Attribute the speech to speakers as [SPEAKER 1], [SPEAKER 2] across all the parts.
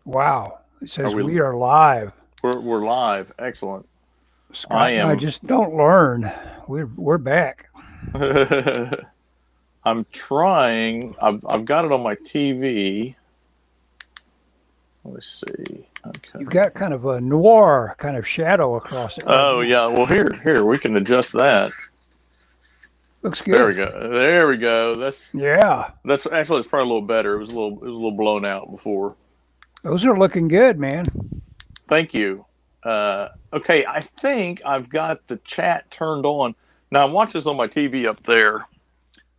[SPEAKER 1] Wow. It
[SPEAKER 2] Are
[SPEAKER 1] says
[SPEAKER 2] we?
[SPEAKER 1] we are live.
[SPEAKER 2] We're live. Excellent. I
[SPEAKER 1] Scott and I
[SPEAKER 2] am.
[SPEAKER 1] just don't learn. We're back.
[SPEAKER 2] I'm trying. I've got it on my TV. Let's see.
[SPEAKER 1] You've
[SPEAKER 2] Okay.
[SPEAKER 1] got kind of a noir kind of shadow across it right
[SPEAKER 2] Oh
[SPEAKER 1] now.
[SPEAKER 2] yeah. Well, here we can adjust that.
[SPEAKER 1] Looks
[SPEAKER 2] There we
[SPEAKER 1] good.
[SPEAKER 2] go. There we go.
[SPEAKER 1] Yeah.
[SPEAKER 2] That's actually it's probably a little better. It was a little blown out before.
[SPEAKER 1] Those are looking good, man.
[SPEAKER 2] Thank you. Okay, I think I've got the chat turned on. Now I'm watching this on my TV up there.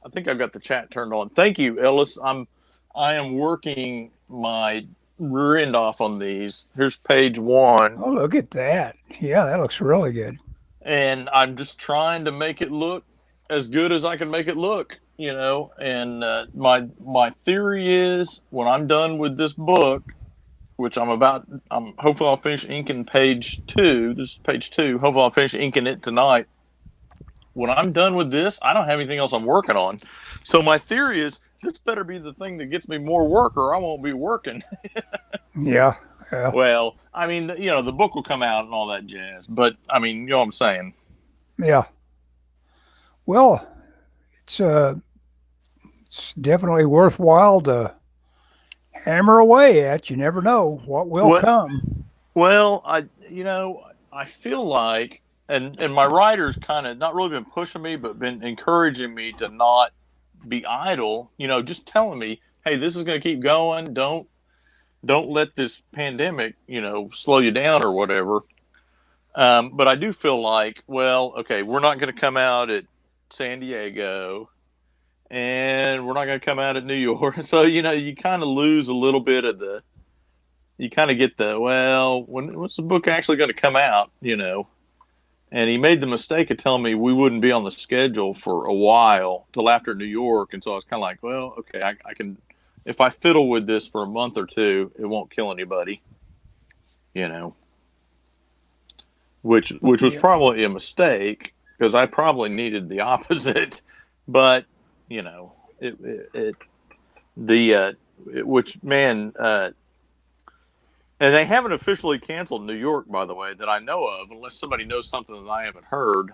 [SPEAKER 2] I think I've got the chat turned on. Thank you, Ellis. I am working my rear end off on these. Here's page one,
[SPEAKER 1] Oh, look at that. Yeah, that looks really good.
[SPEAKER 2] and I'm just trying to make it look as good as I can make it look. And my theory is when I'm done with this book, which I'm hopefully I'll finish inking page two. This is page two. Hopefully I'll finish inking it tonight. When I'm done with this, I don't have anything else I'm working on. So my theory is this better be the thing that gets me more work, or I won't be working.
[SPEAKER 1] Yeah. Yeah.
[SPEAKER 2] Well, I mean, the book will come out and all that jazz, but I mean, you know what I'm saying?
[SPEAKER 1] Yeah. Well, it's it's definitely worthwhile to hammer away at. You never know what will
[SPEAKER 2] What?
[SPEAKER 1] come.
[SPEAKER 2] Well, I feel like, and my writer's kind of not really been pushing me, but been encouraging me to not be idle. Just telling me, hey, this is going to keep going. Don't let this pandemic, slow you down or whatever. But I do feel like, well, okay, we're not going to come out at San Diego, and we're not going to come out at New York. So you kind of lose a little bit of the. You kind of get well, when's the book actually going to come out? And he made the mistake of telling me we wouldn't be on the schedule for a while till after New York, and so I was kind of like, well, okay, I can. If I fiddle with this for a month or two, it won't kill anybody. You know. Which was
[SPEAKER 1] Yeah.
[SPEAKER 2] probably a mistake because I probably needed the opposite, but it, it, it the which man and they haven't officially canceled New York, by the way, that I know of, unless somebody knows something that I haven't heard.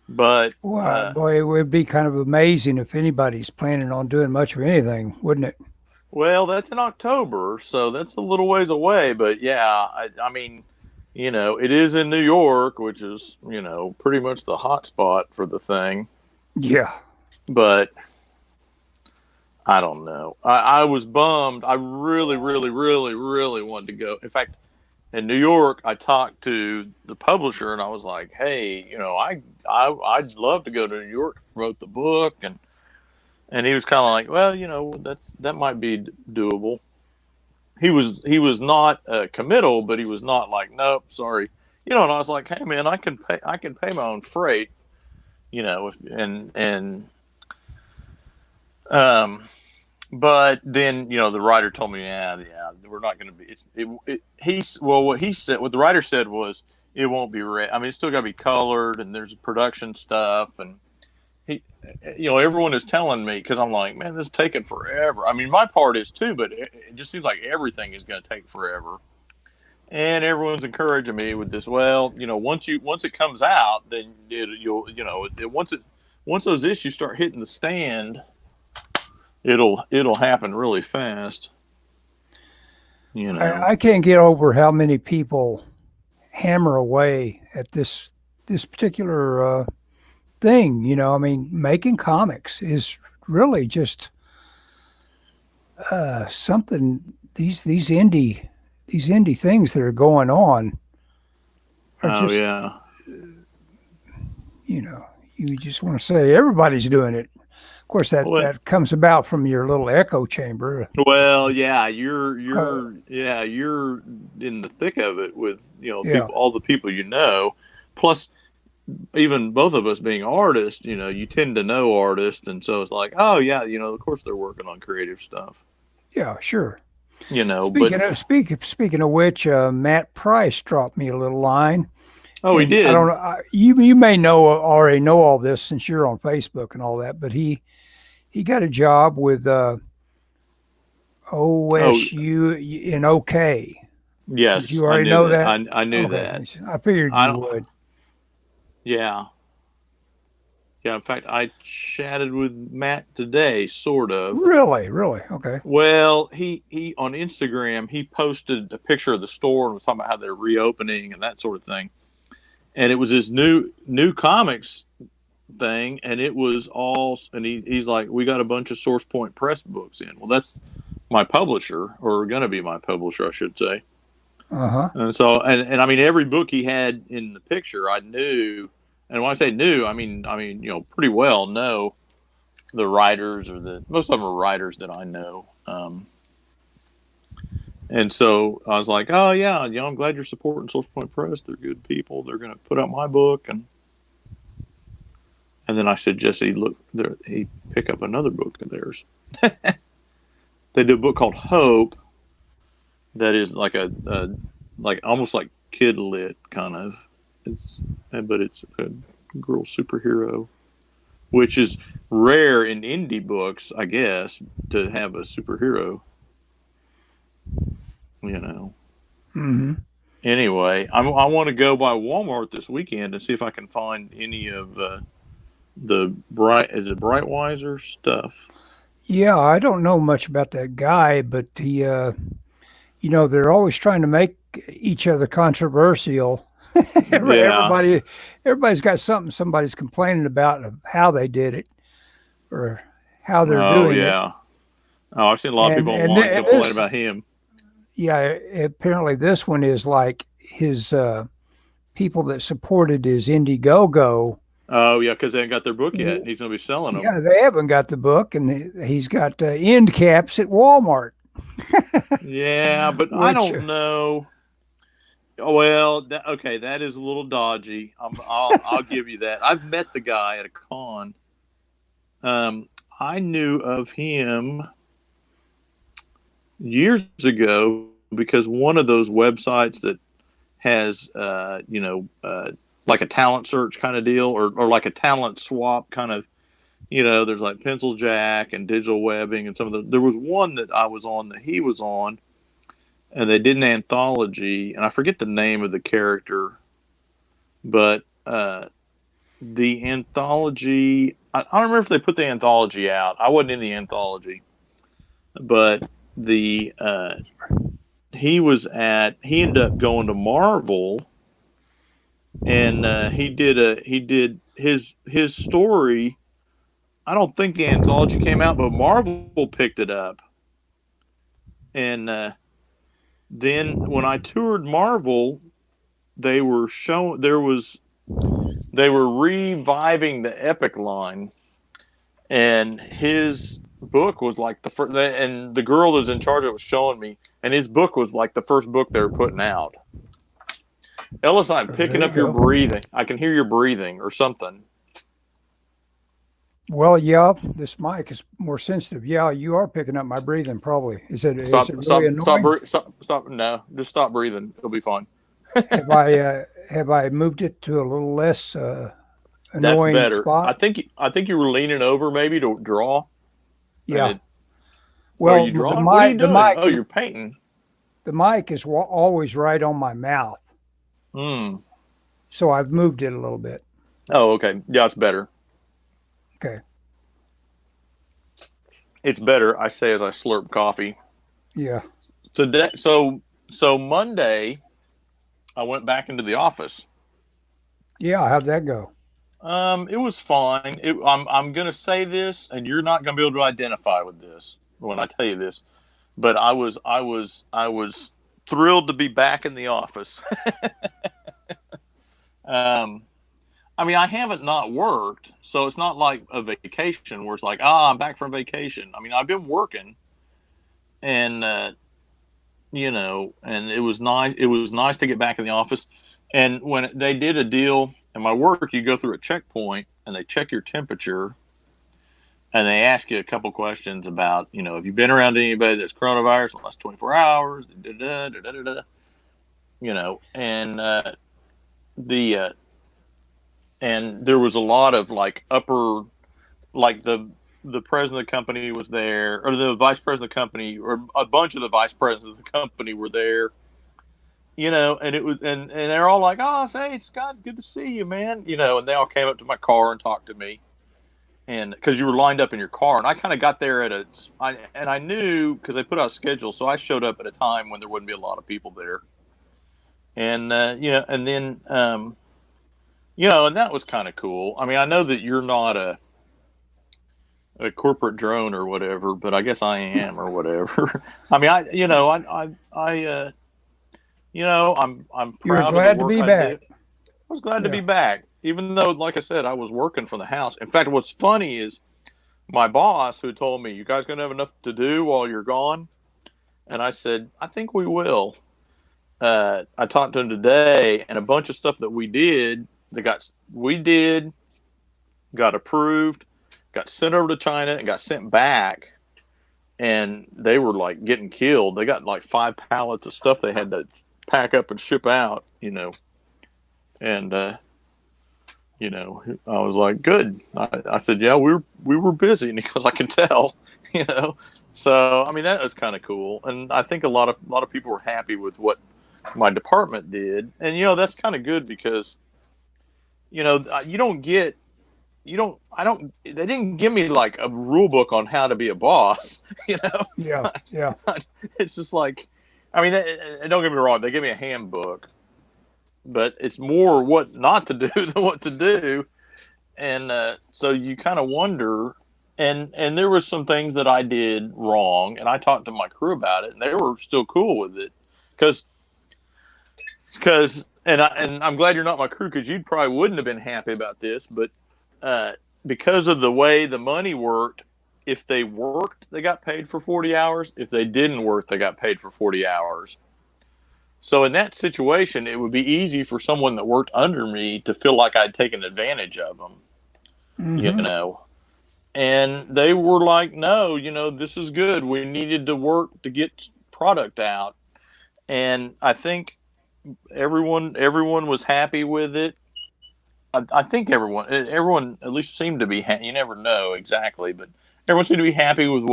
[SPEAKER 2] But
[SPEAKER 1] Well, boy, it would be kind of amazing if anybody's planning on doing much of anything, wouldn't it?
[SPEAKER 2] well, that's in October, so that's a little ways away. But yeah, I mean, it is in New York, which is pretty much the hot spot for the thing.
[SPEAKER 1] Yeah.
[SPEAKER 2] But I don't know. I was bummed. I really, really, really, really wanted to go. In fact, in New York, I talked to the publisher and I was like, "Hey, I'd love to go to New York, wrote the book," and he was kind of like, "Well, that might be doable." He was not committal, but he was not like, "Nope, sorry." And I was like, "Hey, man, I can pay my own freight, and um." But then, the writer told me, yeah, we're not going to be. What the writer said was, it won't be read. I mean, it's still got to be colored, and there's production stuff, and he, everyone is telling me because I'm like, man, this is taking forever. I mean, my part is too, but it just seems like everything is going to take forever. And everyone's encouraging me with this. Well, once it comes out, then once those issues start hitting the stand it'll happen really fast.
[SPEAKER 1] I can't get over how many people hammer away at this particular thing. I mean, making comics is really just something. These indie things that are going on are
[SPEAKER 2] Oh
[SPEAKER 1] just
[SPEAKER 2] yeah.
[SPEAKER 1] you know you just want to say everybody's doing it. Of course, that
[SPEAKER 2] Well,
[SPEAKER 1] that comes about from your little echo chamber.
[SPEAKER 2] well, yeah, you're
[SPEAKER 1] Uh,
[SPEAKER 2] you're yeah you're in the thick of it with
[SPEAKER 1] yeah,
[SPEAKER 2] people, all the people Plus, even both of us being artists, you tend to know artists, and so it's like, oh yeah, of course they're working on creative stuff.
[SPEAKER 1] yeah, sure.
[SPEAKER 2] But
[SPEAKER 1] Speaking of which, Matt Price dropped me a little line,
[SPEAKER 2] oh, he
[SPEAKER 1] and I don't
[SPEAKER 2] did.
[SPEAKER 1] know. You may already know all this since you're on Facebook and all that, but he got a job with
[SPEAKER 2] Oh,
[SPEAKER 1] OSU in OK. Did
[SPEAKER 2] yes,
[SPEAKER 1] you
[SPEAKER 2] I
[SPEAKER 1] already
[SPEAKER 2] knew
[SPEAKER 1] know
[SPEAKER 2] that.
[SPEAKER 1] that?
[SPEAKER 2] I knew
[SPEAKER 1] Okay,
[SPEAKER 2] that.
[SPEAKER 1] I figured
[SPEAKER 2] I
[SPEAKER 1] you
[SPEAKER 2] don't.
[SPEAKER 1] would.
[SPEAKER 2] Yeah, yeah. In fact, I chatted with Matt today, sort of.
[SPEAKER 1] Really, really. Okay.
[SPEAKER 2] Well, he on Instagram he posted a picture of the store and was talking about how they're reopening and that sort of thing. And it was his new comics thing, and it was all. And he's like, we got a bunch of Source Point Press books in. Well, that's my publisher, or going to be my publisher, I should say.
[SPEAKER 1] Uh huh.
[SPEAKER 2] And so, and I mean, every book he had in the picture, I knew. And when I say new, I mean, pretty well know the writers, or the most of them are writers that I know. And so I was like, oh yeah, I'm glad you're supporting Source Point Press. They're good people. They're going to put out my book, and then I said, Jesse, look, there, he pick up another book of theirs. They did a book called Hope that is like a like almost like kid lit kind of. But it's a girl superhero, which is rare in indie books, I guess, to have a superhero. You know.
[SPEAKER 1] Mm-hmm.
[SPEAKER 2] Anyway, I want to go by Walmart this weekend and see if I can find any of the Brightweiser stuff.
[SPEAKER 1] Yeah, I don't know much about that guy, but they're always trying to make each other controversial.
[SPEAKER 2] Yeah.
[SPEAKER 1] Everybody's got something somebody's complaining about of how they did it or how they're
[SPEAKER 2] Oh
[SPEAKER 1] doing it.
[SPEAKER 2] yeah. Oh, I've seen a lot of
[SPEAKER 1] And
[SPEAKER 2] people
[SPEAKER 1] and,
[SPEAKER 2] online
[SPEAKER 1] th- and
[SPEAKER 2] complain
[SPEAKER 1] this,
[SPEAKER 2] about him.
[SPEAKER 1] yeah, apparently this one is like his people that supported his Indiegogo.
[SPEAKER 2] Oh yeah, because they ain't got their book yet, and he's gonna be selling them.
[SPEAKER 1] Yeah, they haven't got the book, and he's got end caps at Walmart,
[SPEAKER 2] Yeah, but I
[SPEAKER 1] which
[SPEAKER 2] don't know. Well, okay, that is a little dodgy. I'll give you that. I've met the guy at a con. I knew of him years ago because one of those websites that has like a talent search kind of deal, or like a talent swap kind of. There's like Pencil Jack and Digital Webbing and some of the. There was one that I was on that he was on, and they did an anthology, and I forget the name of the character, but the anthology. I don't remember if they put the anthology out. I wasn't in the anthology, but the he ended up going to Marvel, and he did his story. I don't think the anthology came out, but Marvel picked it up, and then when I toured Marvel, they were showing they were reviving the Epic line, and his book was like the first. And the girl that was in charge of it was showing me, and his book was like the first book they were putting out. Ellis, I'm
[SPEAKER 1] there
[SPEAKER 2] picking
[SPEAKER 1] you
[SPEAKER 2] up your
[SPEAKER 1] go.
[SPEAKER 2] breathing. I can hear your breathing or something.
[SPEAKER 1] Well, yeah, this mic is more sensitive. Yeah, you are picking up my breathing. Probably is it
[SPEAKER 2] Stop!
[SPEAKER 1] really
[SPEAKER 2] Stop! Stop!
[SPEAKER 1] annoying?
[SPEAKER 2] Stop! No, just stop breathing. It'll be fine.
[SPEAKER 1] Have I moved it to a little less
[SPEAKER 2] That's
[SPEAKER 1] annoying
[SPEAKER 2] better.
[SPEAKER 1] spot?
[SPEAKER 2] I think you were leaning over maybe to draw, and
[SPEAKER 1] Yeah.
[SPEAKER 2] it. Are
[SPEAKER 1] Well,
[SPEAKER 2] you drawing? What are you doing? Oh, you're painting.
[SPEAKER 1] the mic is always right on my mouth,
[SPEAKER 2] Hmm.
[SPEAKER 1] so I've moved it a little bit.
[SPEAKER 2] Oh, okay. Yeah, it's better.
[SPEAKER 1] Okay.
[SPEAKER 2] It's better. I say as I slurp coffee.
[SPEAKER 1] Yeah.
[SPEAKER 2] Today, so Monday, I went back into the office.
[SPEAKER 1] Yeah. How'd that go?
[SPEAKER 2] It was fine. I'm gonna say this, and you're not gonna be able to identify with this when I tell you this, but I was thrilled to be back in the office. um, I mean, I haven't not worked, so it's not like a vacation where it's like, I'm back from vacation. I mean, I've been working, and and it was nice. It was nice to get back in the office. And when they did a deal in my work, you go through a checkpoint and they check your temperature and they ask you a couple questions about, have you been around anybody that's coronavirus in the last 24 hours, and the and there was a lot of like upper, like the president of the company was there, or the vice president of the company, or a bunch of the vice presidents of the company were there. And it was, and they're all like, "Oh, hey, Scott, good to see you, man." And they all came up to my car and talked to me, and because you were lined up in your car, and I kind of got there and I knew because they put out a schedule, so I showed up at a time when there wouldn't be a lot of people there, and and then and that was kind of cool. I mean, I know that you're not a corporate drone or whatever, but I guess I am or whatever. I mean, I'm
[SPEAKER 1] You were
[SPEAKER 2] proud of the
[SPEAKER 1] glad to
[SPEAKER 2] work
[SPEAKER 1] be
[SPEAKER 2] I
[SPEAKER 1] back.
[SPEAKER 2] did. I was glad to
[SPEAKER 1] Yeah.
[SPEAKER 2] be back, even though, like I said, I was working from the house. In fact, what's funny is my boss who told me, "You guys gonna have enough to do while you're gone?" And I said, "I think we will." I talked to him today, and a bunch of stuff that we did got approved, got sent over to China, and got sent back. And they were like getting killed. They got like 5 pallets of stuff they had to pack up and ship out. And I was like, good. I said, yeah, we were busy, and he goes, I can tell. you know. So I mean, that was kind of cool, and I think a lot of people were happy with what my department did, and that's kind of good because you don't get you don't I don't they didn't give me like a rule book on how to be a boss.
[SPEAKER 1] Yeah. Yeah.
[SPEAKER 2] It's just like, I mean, don't get me wrong, they gave me a handbook, but it's more what not to do than what to do. And so you kind of wonder, and there was some things that I did wrong, and I talked to my crew about it, and they were still cool with it, because and I'm glad you're not my crew, because you probably wouldn't have been happy about this, but uh, because of the way the money worked, if they worked, they got paid for 40 hours. If they didn't work, they got paid for 40 hours. So in that situation, it would be easy for someone that worked under me to feel like I'd taken advantage of them, you
[SPEAKER 1] Hmm.
[SPEAKER 2] know. And they were like, no, this is good. We needed to work to get product out. And I think everyone was happy with it. I think everyone at least seemed to be. You never know exactly, but everyone seemed to be happy with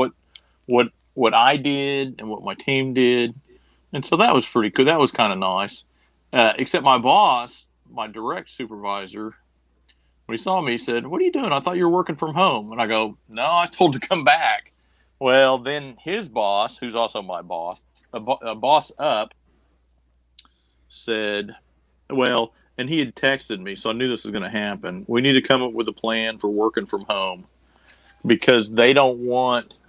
[SPEAKER 2] what I did and what my team did, and so that was pretty cool. That was kind of nice. Except my boss, my direct supervisor, when he saw me, he said, "What are you doing? I thought you were working from home." And I go, "No, I was told to come back." Well, then his boss, who's also my boss, a boss up, said, well, and he had texted me, so I knew this was going to happen. We need to come up with a plan for working from home, because they don't want.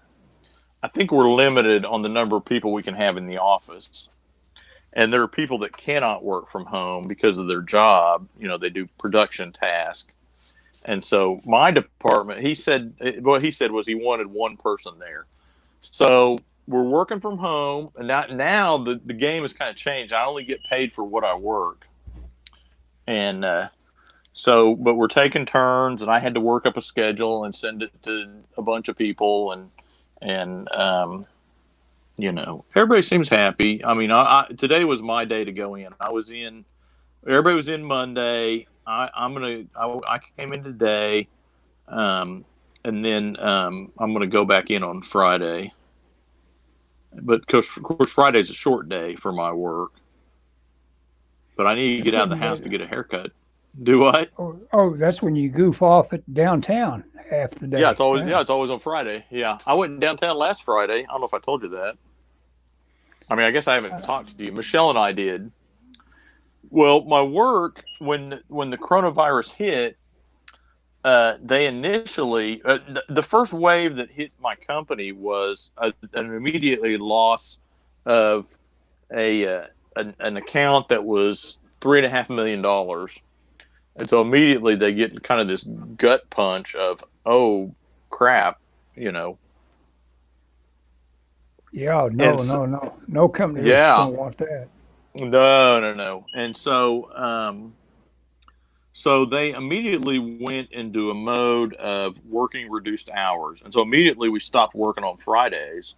[SPEAKER 2] I think we're limited on the number of people we can have in the office, and there are people that cannot work from home because of their job. They do production tasks, and so my department. He said what he said was he wanted one person there, so we're working from home, and now the game has kind of changed. I only get paid for what I work, and but we're taking turns, and I had to work up a schedule and send it to a bunch of people, and everybody seems happy. I mean, today was my day to go in. I was in. Everybody was in Monday. I came in today, and then I'm gonna go back in on Friday. But of course, Friday's a short day for my work. But I need to
[SPEAKER 1] That's
[SPEAKER 2] get out of
[SPEAKER 1] when
[SPEAKER 2] the house
[SPEAKER 1] you.
[SPEAKER 2] to get a haircut. Do what?
[SPEAKER 1] Oh, that's when you goof off at downtown half the
[SPEAKER 2] Yeah,
[SPEAKER 1] day. Yeah.
[SPEAKER 2] it's always on Friday. Yeah, I went downtown last Friday. I don't know if I told you that. I mean, I guess I haven't talked to you. Michelle and I did. Well, my work, when the coronavirus hit, they initially the first wave that hit my company was an immediately loss of an account that was $3.5 million. And so immediately they get kind of this gut punch of, oh crap, you know.
[SPEAKER 1] Yeah.
[SPEAKER 2] And
[SPEAKER 1] No.
[SPEAKER 2] so,
[SPEAKER 1] No. No. No company is
[SPEAKER 2] yeah,
[SPEAKER 1] going to want that.
[SPEAKER 2] no, no, no. And so they immediately went into a mode of working reduced hours. And so immediately we stopped working on Fridays.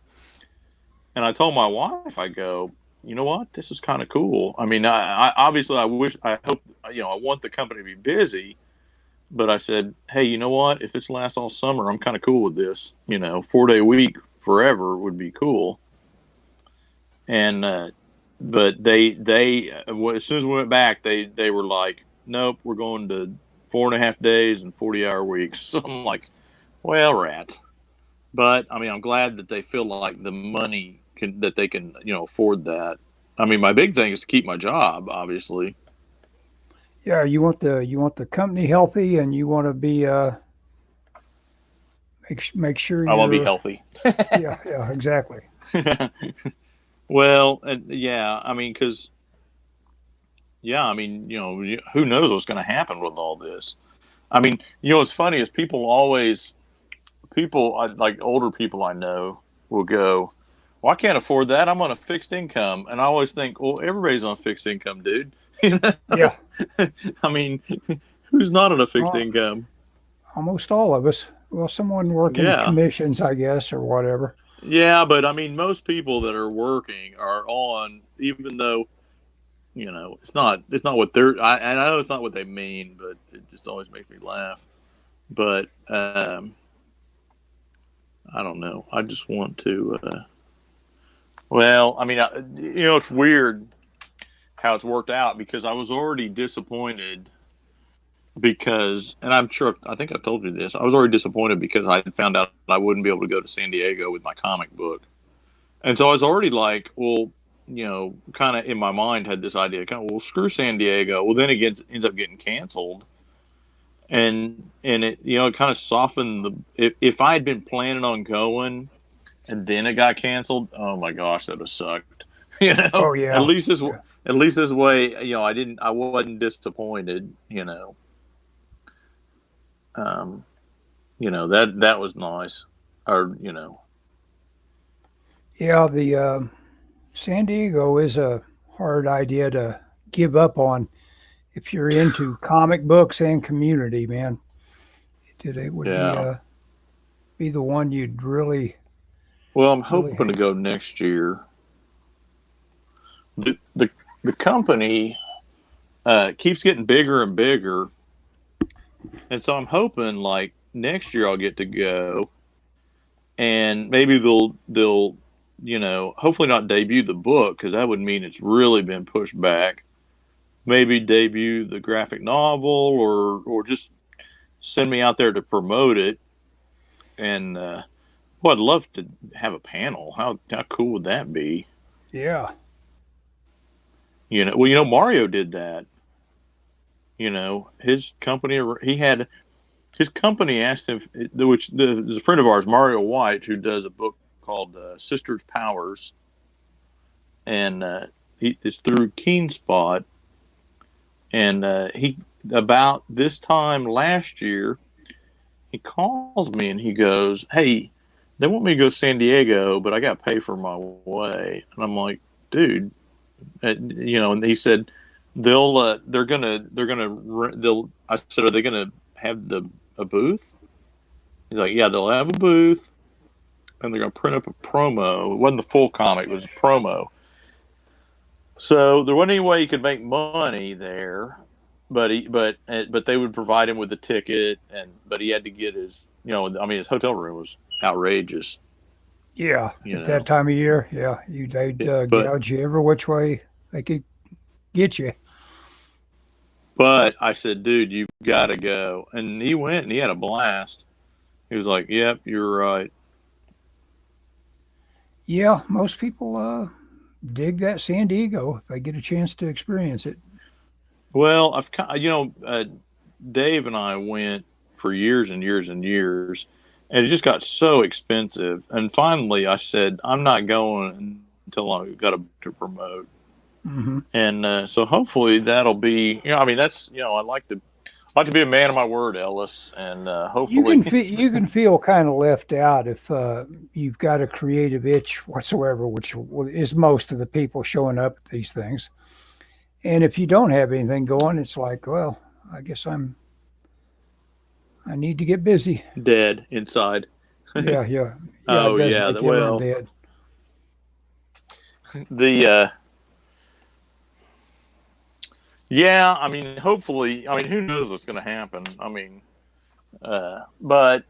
[SPEAKER 2] And I told my wife, I go, you know what? This is kind of cool. I mean, I obviously I hope, I want the company to be busy, but I said, hey, you know what? If it's lasts all summer, I'm kind of cool with this. 4-day week forever would be cool. And but as soon as we went back, they were like, nope, we're going to 4.5 days and 40-hour weeks. So I'm like, well, rats. But I mean, I'm glad that they feel like the money that they can afford that. I mean, my big thing is to keep my job, obviously.
[SPEAKER 1] Yeah, you want the company healthy, and you want to be make sure
[SPEAKER 2] I want to be
[SPEAKER 1] you're.
[SPEAKER 2] healthy.
[SPEAKER 1] Yeah, exactly.
[SPEAKER 2] Well, yeah, I mean, because yeah, I mean, who knows what's going to happen with all this? I mean, what's funny is like older people I know will go, well, I can't afford that. I'm on a fixed income. And I always think, well, everybody's on a fixed income, dude.
[SPEAKER 1] Yeah,
[SPEAKER 2] I mean, who's not on a fixed
[SPEAKER 1] well,
[SPEAKER 2] income?
[SPEAKER 1] almost all of us. Well, someone working
[SPEAKER 2] Yeah.
[SPEAKER 1] commissions, I guess, or whatever.
[SPEAKER 2] Yeah, but I mean, most people that are working are on, even though, it's not what and I know it's not what they mean, but it just always makes me laugh. But, I don't know. I just want to, well, I mean, it's weird how it's worked out because I was already disappointed because, and I think I told you this, I was already disappointed because I found out I wouldn't be able to go to San Diego with my comic book. And so I was already like, well, kind of in my mind had this idea, kind of, well, screw San Diego. Well, then it ends up getting canceled. And it, it kind of softened if I had been planning on going and then it got canceled, oh my gosh, that would have sucked.
[SPEAKER 1] Oh
[SPEAKER 2] At
[SPEAKER 1] yeah,
[SPEAKER 2] least
[SPEAKER 1] yeah,
[SPEAKER 2] this way, I wasn't disappointed. Um, that was nice. Or
[SPEAKER 1] yeah. The San Diego is a hard idea to give up on if you're into comic books and community, man. It would
[SPEAKER 2] yeah.
[SPEAKER 1] be the one you'd
[SPEAKER 2] Well, I'm
[SPEAKER 1] really.
[SPEAKER 2] hoping to go next year. The company keeps getting bigger and bigger, and so I'm hoping like next year I'll get to go, and maybe they'll hopefully not debut the book because that would mean it's really been pushed back. Maybe debut the graphic novel or just send me out there to promote it. And well, I'd love to have a panel. How cool would that be?
[SPEAKER 1] Yeah,
[SPEAKER 2] Well, Mario did that. His company he had his company asked him, which there's a friend of ours, Mario White, who does a book called Sisters Powers, and it's through Keen Spot, and he about this time last year he calls me and he goes, "Hey, they want me to go to San Diego, but I got to pay for my way." And I'm like, "Dude," and he said, they'll." I said, "Are they gonna have a booth?" He's like, "Yeah, they'll have a booth, and they're gonna print up a promo. It wasn't the full comic; it was a promo." So there wasn't any way he could make money there, but they would provide him with a ticket, but he had to get I mean his hotel room was outrageous,
[SPEAKER 1] yeah.
[SPEAKER 2] you
[SPEAKER 1] At that
[SPEAKER 2] know.
[SPEAKER 1] time of year, yeah, they'd
[SPEAKER 2] But
[SPEAKER 1] gouge you every which way they could get you.
[SPEAKER 2] but I said, dude, you've got to go, and he went and he had a blast. He was like, "Yep, you're right."
[SPEAKER 1] Yeah, most people dig that San Diego if they get a chance to experience it.
[SPEAKER 2] Well, Dave and I went for years and years and years, and it just got so expensive. And finally, I said, "I'm not going until I got a to promote."
[SPEAKER 1] Hmm.
[SPEAKER 2] And so hopefully that'll be, I mean, that's, I like to be a man of my word, Ellis, and hopefully,
[SPEAKER 1] You can feel kind of left out if you've got a creative itch whatsoever, which is most of the people showing up at these things. And if you don't have anything going, it's like, well, I guess I need to get busy.
[SPEAKER 2] dead inside.
[SPEAKER 1] Yeah, yeah, yeah. It
[SPEAKER 2] Oh
[SPEAKER 1] does
[SPEAKER 2] yeah,
[SPEAKER 1] make you a little
[SPEAKER 2] well,
[SPEAKER 1] dead.
[SPEAKER 2] the Yeah, I mean, hopefully, I mean, who knows what's going to happen? I mean, but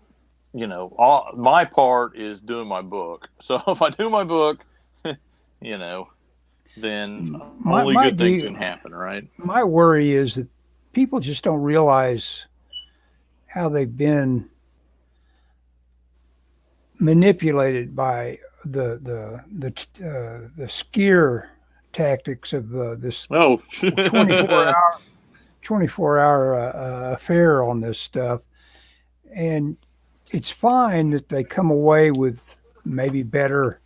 [SPEAKER 2] my part is doing my book. So if I do my book, you know, then
[SPEAKER 1] My
[SPEAKER 2] only
[SPEAKER 1] my
[SPEAKER 2] good things
[SPEAKER 1] deal,
[SPEAKER 2] can happen, right?
[SPEAKER 1] my worry is that people just don't realize how they've been manipulated by the scare tactics of this
[SPEAKER 2] Oh,
[SPEAKER 1] 24 hour 24 hour affair on this stuff. And it's fine that they come away with maybe better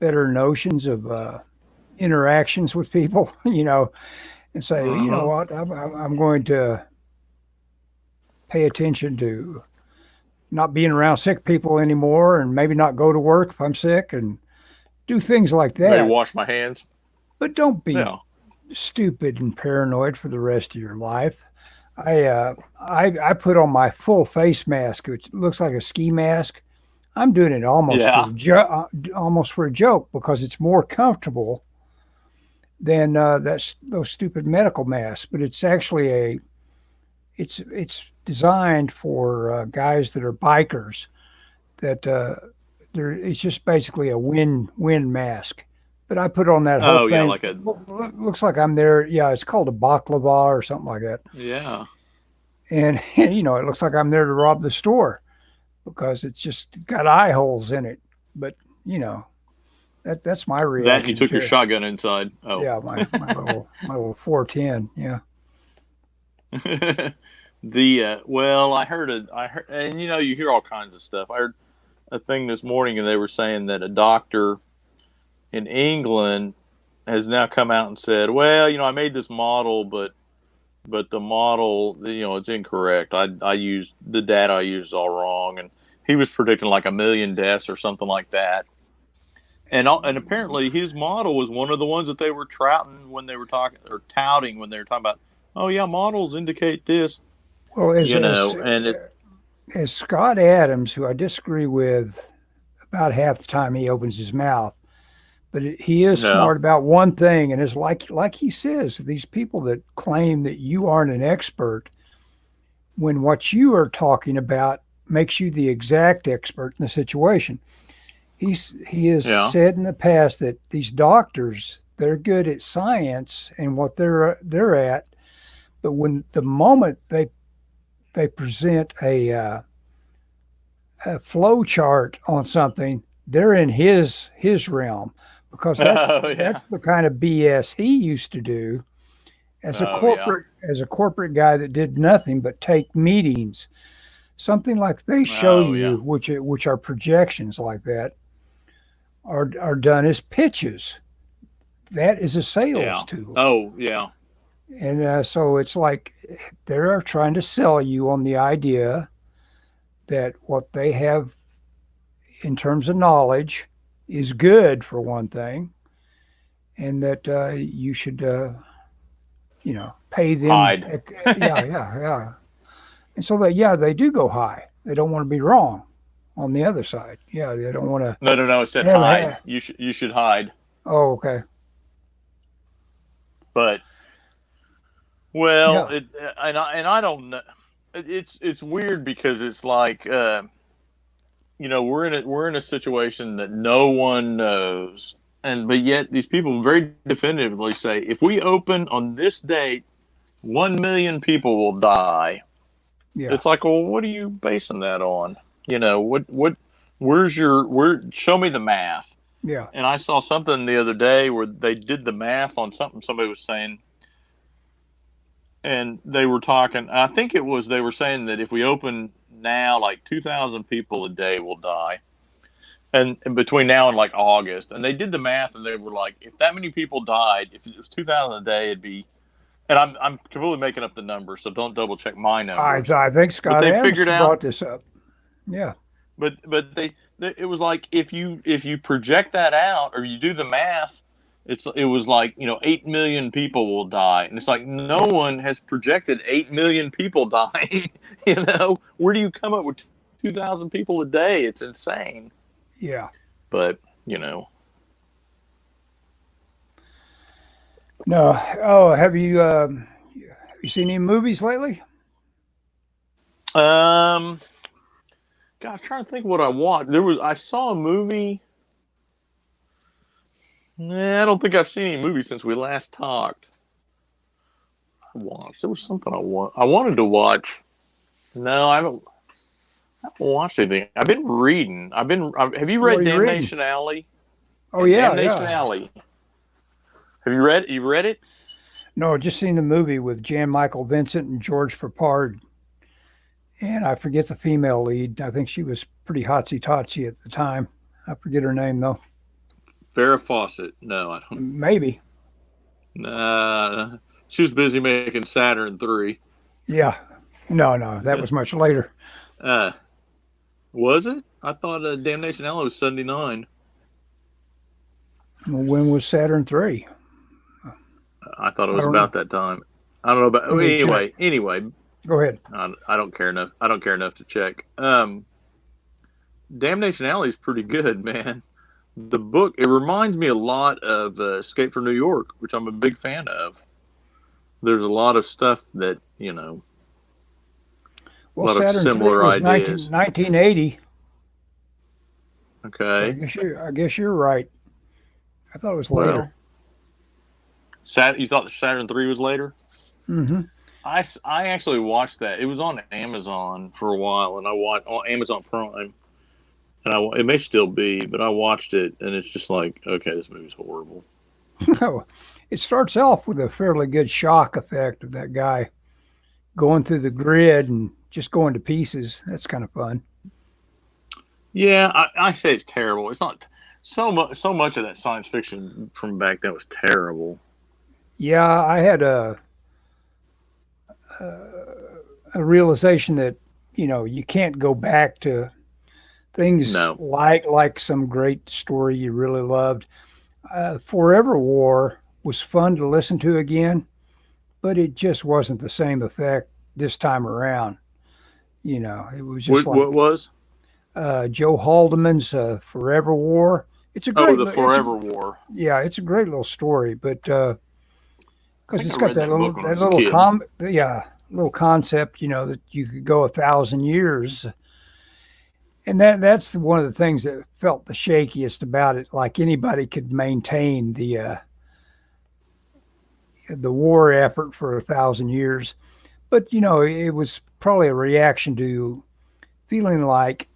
[SPEAKER 1] notions of interactions with people, and say, you know
[SPEAKER 2] uh-huh.
[SPEAKER 1] what, I'm going to pay attention to not being around sick people anymore, and maybe not go to work if I'm sick, and do things like
[SPEAKER 2] Maybe
[SPEAKER 1] that.
[SPEAKER 2] wash my hands.
[SPEAKER 1] But don't be
[SPEAKER 2] Yeah.
[SPEAKER 1] stupid and paranoid for the rest of your life. I put on my full face mask, which looks like a ski mask. I'm doing it
[SPEAKER 2] Yeah.
[SPEAKER 1] almost for a joke because it's more comfortable than that's those stupid medical masks. But it's actually it's designed for guys that are bikers. That it's just basically a wind mask. But I put on that whole
[SPEAKER 2] Oh, yeah,
[SPEAKER 1] thing.
[SPEAKER 2] like a
[SPEAKER 1] Looks like I'm there. Yeah, it's called a baklava or something like that.
[SPEAKER 2] yeah.
[SPEAKER 1] And it looks like I'm there to rob the store because it's just got eye holes in it. But you know, that's my
[SPEAKER 2] That and you
[SPEAKER 1] reaction
[SPEAKER 2] took your
[SPEAKER 1] to,
[SPEAKER 2] shotgun inside. Oh.
[SPEAKER 1] yeah, my little 410. Yeah.
[SPEAKER 2] The well, I heard, and you hear all kinds of stuff. I heard a thing this morning, and they were saying that a doctor in England has now come out and said, "Well, I made this model, but the model, it's incorrect. I used the data I used is all wrong." And he was predicting like a million deaths or something like that. And apparently his model was one of the ones that they were touting when they were talking about, oh yeah, models indicate this,
[SPEAKER 1] Well,
[SPEAKER 2] and it
[SPEAKER 1] as Scott Adams, who I disagree with about half the time he opens his mouth, but he is
[SPEAKER 2] yeah.
[SPEAKER 1] smart about one thing, and it's like he says, these people that claim that you aren't an expert when what you are talking about makes you the exact expert in the situation. He has
[SPEAKER 2] Yeah.
[SPEAKER 1] said in the past that these doctors, they're good at science and what they're at, but when the moment they present a flow chart on something, they're in his realm because that's
[SPEAKER 2] Oh yeah.
[SPEAKER 1] that's the kind of BS he used to do
[SPEAKER 2] Oh yeah.
[SPEAKER 1] as a corporate guy that did nothing but take meetings. Something like they show
[SPEAKER 2] Oh
[SPEAKER 1] you,
[SPEAKER 2] yeah.
[SPEAKER 1] which are projections like that, are done as pitches. That is a sales
[SPEAKER 2] Yeah.
[SPEAKER 1] tool,
[SPEAKER 2] Oh yeah.
[SPEAKER 1] and so it's like they're trying to sell you on the idea that what they have in terms of knowledge is good for one thing, and that you should, pay them.
[SPEAKER 2] Hide.
[SPEAKER 1] Yeah, yeah, yeah. And so that, yeah, they do go high. They don't want to be wrong on the other side. Yeah, they don't want to
[SPEAKER 2] No, no, no. It said
[SPEAKER 1] have.
[SPEAKER 2] hide. You should hide.
[SPEAKER 1] Oh, okay.
[SPEAKER 2] But well,
[SPEAKER 1] Yeah,
[SPEAKER 2] and I don't know. It's weird because it's like we're in a situation that no one knows, and but yet these people very definitively say if we open on this date, 1 million people will die.
[SPEAKER 1] yeah,
[SPEAKER 2] It's like, well, what are you basing that on? What where show me the math.
[SPEAKER 1] yeah.
[SPEAKER 2] And I saw something the other day where they did the math on something somebody was saying, and they were talking. I think it was they were saying that if we open now, like 2,000 people a day will die, and between now and like August, and they did the math, and they were like, if that many people died, if it was 2,000 a day, it'd be. And I'm completely making up the numbers, so don't double check my numbers.
[SPEAKER 1] I think
[SPEAKER 2] But
[SPEAKER 1] Scott
[SPEAKER 2] they
[SPEAKER 1] Adams
[SPEAKER 2] figured out
[SPEAKER 1] brought this up. Yeah,
[SPEAKER 2] but they it was like if you project that out or you do the math, it was like 8 million people will die, and it's like no one has projected 8 million people dying. Where do you come up with 2,000 people a day? It's insane.
[SPEAKER 1] yeah.
[SPEAKER 2] But
[SPEAKER 1] No. Oh, have you You seen any movies lately?
[SPEAKER 2] Um, God, I'm trying to think what I watched. I saw a movie. Nah, I don't think I've seen any movies since we last talked. I watched. There was something I wanted to watch. No, I haven't watched anything. I've been reading. Have you
[SPEAKER 1] What are
[SPEAKER 2] read
[SPEAKER 1] you reading?
[SPEAKER 2] Damnation Alley?
[SPEAKER 1] Oh yeah,
[SPEAKER 2] Damnation
[SPEAKER 1] yeah.
[SPEAKER 2] Alley. Have you read? You read it?
[SPEAKER 1] No, just seen the movie with Jan Michael Vincent and George Papard, and I forget the female lead. I think she was pretty hotsy totsy at the time. I forget her name though.
[SPEAKER 2] Farrah Fawcett. No, I don't.
[SPEAKER 1] Maybe.
[SPEAKER 2] Nah, she was busy making Saturn 3.
[SPEAKER 1] Yeah. No, no, that was much later.
[SPEAKER 2] Uh, was it? I thought Damnation Alley was 79.
[SPEAKER 1] Well, when was Saturn 3?
[SPEAKER 2] I thought it
[SPEAKER 1] I
[SPEAKER 2] was
[SPEAKER 1] don't know.
[SPEAKER 2] about that time. I don't know about.
[SPEAKER 1] Let me check.
[SPEAKER 2] Anyway,
[SPEAKER 1] Go ahead.
[SPEAKER 2] I don't care enough. I don't care enough to check. Damnation Alley is pretty good, man. The book, it reminds me a lot of Escape from New York, which I'm a big fan of. There's a lot of stuff that, a
[SPEAKER 1] Well,
[SPEAKER 2] lot of
[SPEAKER 1] Saturn 3
[SPEAKER 2] similar
[SPEAKER 1] was
[SPEAKER 2] ideas.
[SPEAKER 1] 1980. So
[SPEAKER 2] Okay.
[SPEAKER 1] I guess you're right. I thought it was
[SPEAKER 2] Well,
[SPEAKER 1] later.
[SPEAKER 2] You thought Saturn 3 was later?
[SPEAKER 1] Mm-hmm.
[SPEAKER 2] I actually watched that. It was on Amazon for a while, and I watched on Amazon Prime. And it may still be, but I watched it, and it's just like, okay, this movie's horrible.
[SPEAKER 1] No, it starts off with a fairly good shock effect of that guy going through the grid and just going to pieces. That's kind of fun.
[SPEAKER 2] Yeah, I say it's terrible. It's not so much. So much of that science fiction from back then was terrible.
[SPEAKER 1] Yeah, I had a realization that you can't go back to things
[SPEAKER 2] No,
[SPEAKER 1] like some great story you really loved. Forever War was fun to listen to again, but it just wasn't the same effect this time around. It was just
[SPEAKER 2] what
[SPEAKER 1] like
[SPEAKER 2] was?
[SPEAKER 1] Joe Haldeman's Forever War. It's a
[SPEAKER 2] Oh,
[SPEAKER 1] great,
[SPEAKER 2] the
[SPEAKER 1] it's a,
[SPEAKER 2] Forever War.
[SPEAKER 1] yeah, it's a great little story, but
[SPEAKER 2] I
[SPEAKER 1] because
[SPEAKER 2] think
[SPEAKER 1] it's
[SPEAKER 2] I
[SPEAKER 1] got
[SPEAKER 2] read that book when I was a kid.
[SPEAKER 1] yeah, little concept, that you could go 1,000 years, and that's one of the things that felt the shakiest about it. Like anybody could maintain the war effort for 1,000 years, but it was probably a reaction to feeling like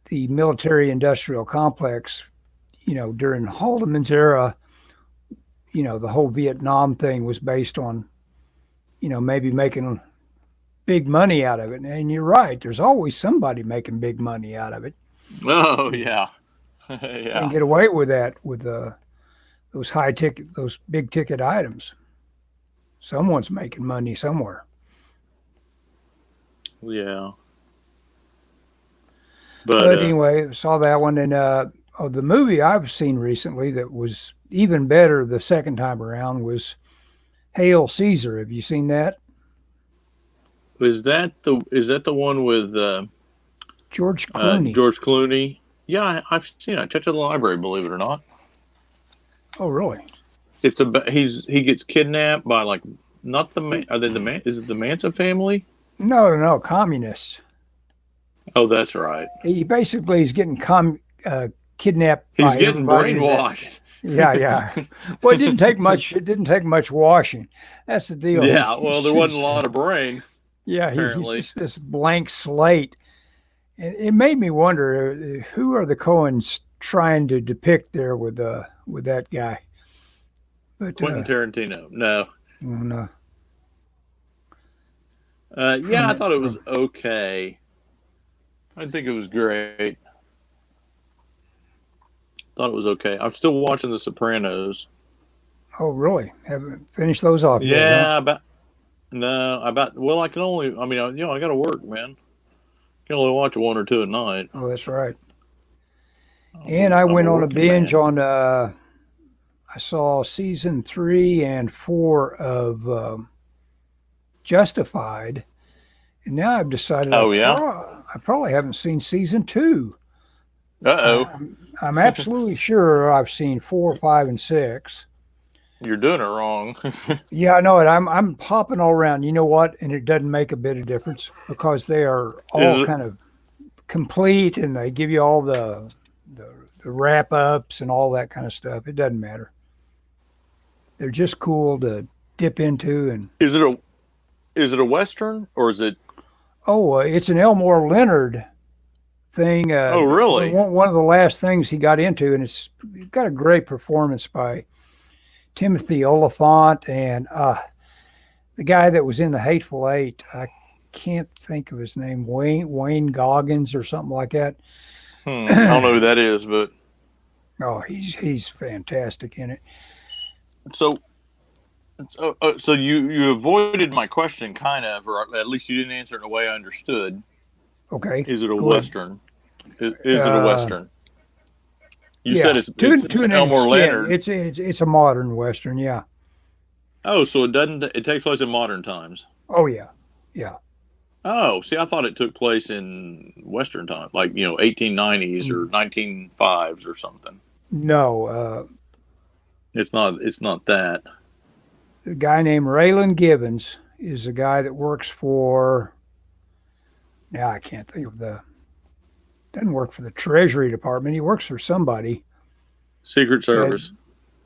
[SPEAKER 1] the military-industrial complex, during Haldeman's era, the whole Vietnam thing was based on, maybe making big money out of it. And you're right. There's always somebody making big money out of it.
[SPEAKER 2] Oh
[SPEAKER 1] You
[SPEAKER 2] yeah,
[SPEAKER 1] can't
[SPEAKER 2] yeah,
[SPEAKER 1] get away with that with those big ticket items. Someone's making money somewhere.
[SPEAKER 2] yeah. But
[SPEAKER 1] But anyway, saw that one. And the movie I've seen recently that was even better the second time around was Hail Caesar. Have you seen that?
[SPEAKER 2] is that the one with
[SPEAKER 1] George Clooney.
[SPEAKER 2] George Clooney? Yeah, I've seen it. I checked at the library. Believe it or not,
[SPEAKER 1] Oh, really?
[SPEAKER 2] it's he gets kidnapped by like not the man. Are they the man? Is it the Manson family?
[SPEAKER 1] No, no, no. Communists.
[SPEAKER 2] Oh, that's right.
[SPEAKER 1] He basically is getting kidnapped
[SPEAKER 2] He's
[SPEAKER 1] by
[SPEAKER 2] getting
[SPEAKER 1] everybody.
[SPEAKER 2] brainwashed.
[SPEAKER 1] Yeah, yeah. Well, it didn't take much. It didn't take much washing. That's the deal.
[SPEAKER 2] Yeah, well, there wasn't a lot of brain,
[SPEAKER 1] Yeah, he's
[SPEAKER 2] apparently.
[SPEAKER 1] just this blank slate. And it made me wonder who are the Coens trying to depict there with that guy. But
[SPEAKER 2] Quentin Tarantino. No.
[SPEAKER 1] no,
[SPEAKER 2] Yeah, I thought it was
[SPEAKER 1] from
[SPEAKER 2] okay. I think it was great. Thought it was okay. I'm still watching The Sopranos.
[SPEAKER 1] oh really? Haven't finished those off yet, huh?
[SPEAKER 2] Yeah, well, I can only, I mean, I got to work, man. I can only watch one or two a night.
[SPEAKER 1] Oh, that's right. And I
[SPEAKER 2] I'm a
[SPEAKER 1] went on a
[SPEAKER 2] working
[SPEAKER 1] binge
[SPEAKER 2] man.
[SPEAKER 1] on. I saw season 3 and 4 of Justified, and now I've decided
[SPEAKER 2] Oh, yeah?
[SPEAKER 1] I probably haven't seen season 2.
[SPEAKER 2] Uh-oh.
[SPEAKER 1] I'm absolutely sure I've seen 4, 5, and 6,
[SPEAKER 2] you're doing it wrong.
[SPEAKER 1] Yeah, I know it. I'm hopping all around. You know what? And it doesn't make a bit of difference because they are
[SPEAKER 2] Is
[SPEAKER 1] all
[SPEAKER 2] it?
[SPEAKER 1] kind of complete, and they give you all the, the wrap ups and all that kind of stuff. It doesn't matter. They're just cool to dip into. And
[SPEAKER 2] Is it a? Is it a western or is it?
[SPEAKER 1] oh, it's an Elmore Leonard thing.
[SPEAKER 2] Oh, really?
[SPEAKER 1] One of the last things he got into, and it's got a great performance by Timothy Oliphant and the guy that was in the Hateful Eight. I can't think of his name. Wayne Goggins or something like that.
[SPEAKER 2] I don't know who that is, but
[SPEAKER 1] Oh, he's fantastic in it.
[SPEAKER 2] so so you avoided my question, kind of, or at least you didn't answer it in a way I understood.
[SPEAKER 1] Okay,
[SPEAKER 2] Is it a
[SPEAKER 1] go ahead.
[SPEAKER 2] western? Is it a
[SPEAKER 1] Uh,
[SPEAKER 2] western? You said
[SPEAKER 1] yeah,
[SPEAKER 2] it's
[SPEAKER 1] to an
[SPEAKER 2] Elmore
[SPEAKER 1] extent,
[SPEAKER 2] Leonard.
[SPEAKER 1] it's a modern western. Yeah.
[SPEAKER 2] Oh, so it doesn't. It takes place in modern times.
[SPEAKER 1] Oh yeah, yeah.
[SPEAKER 2] Oh, see, I thought it took place in Western time, like 1890s or 1905s or something.
[SPEAKER 1] No,
[SPEAKER 2] It's not. It's not that.
[SPEAKER 1] a guy named Raylan Gibbons is a guy that works for. Now I can't think of the. Doesn't work for the Treasury Department. He works for somebody
[SPEAKER 2] Secret
[SPEAKER 1] that.
[SPEAKER 2] Service.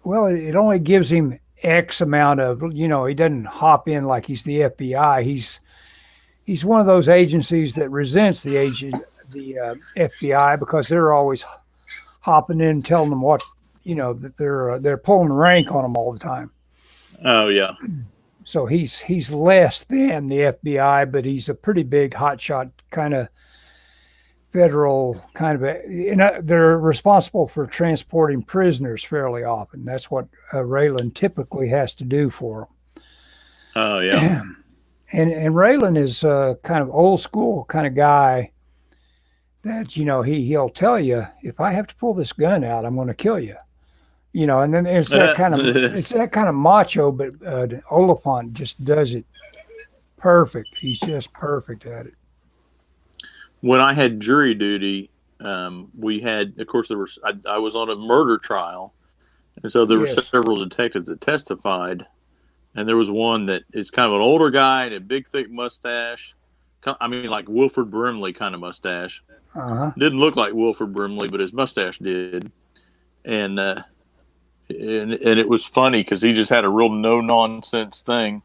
[SPEAKER 1] Well, it only gives him X amount of. He doesn't hop in like he's the FBI. He's one of those agencies that resents the FBI because they're always hopping in and telling them what that they're pulling rank on them all the time.
[SPEAKER 2] Oh yeah.
[SPEAKER 1] So he's less than the FBI, but he's a pretty big hotshot kind of federal kind of. They're responsible for transporting prisoners fairly often. That's what Raylan typically has to do for
[SPEAKER 2] Oh yeah.
[SPEAKER 1] them. And Raylan is kind of old school kind of guy that he'll tell you, if I have to pull this gun out, I'm going to kill you. And then it's that kind of macho, but Oliphant just does it perfect. He's just perfect at it.
[SPEAKER 2] When I had jury duty, we had, of course, I was on a murder trial, and so there were
[SPEAKER 1] Yes.
[SPEAKER 2] several detectives that testified, and there was one that is kind of an older guy and a big, thick mustache. I mean, like Wilford Brimley kind of mustache.
[SPEAKER 1] Uh-huh.
[SPEAKER 2] Didn't look like Wilford Brimley, but his mustache did, and it was funny because he just had a real no nonsense thing.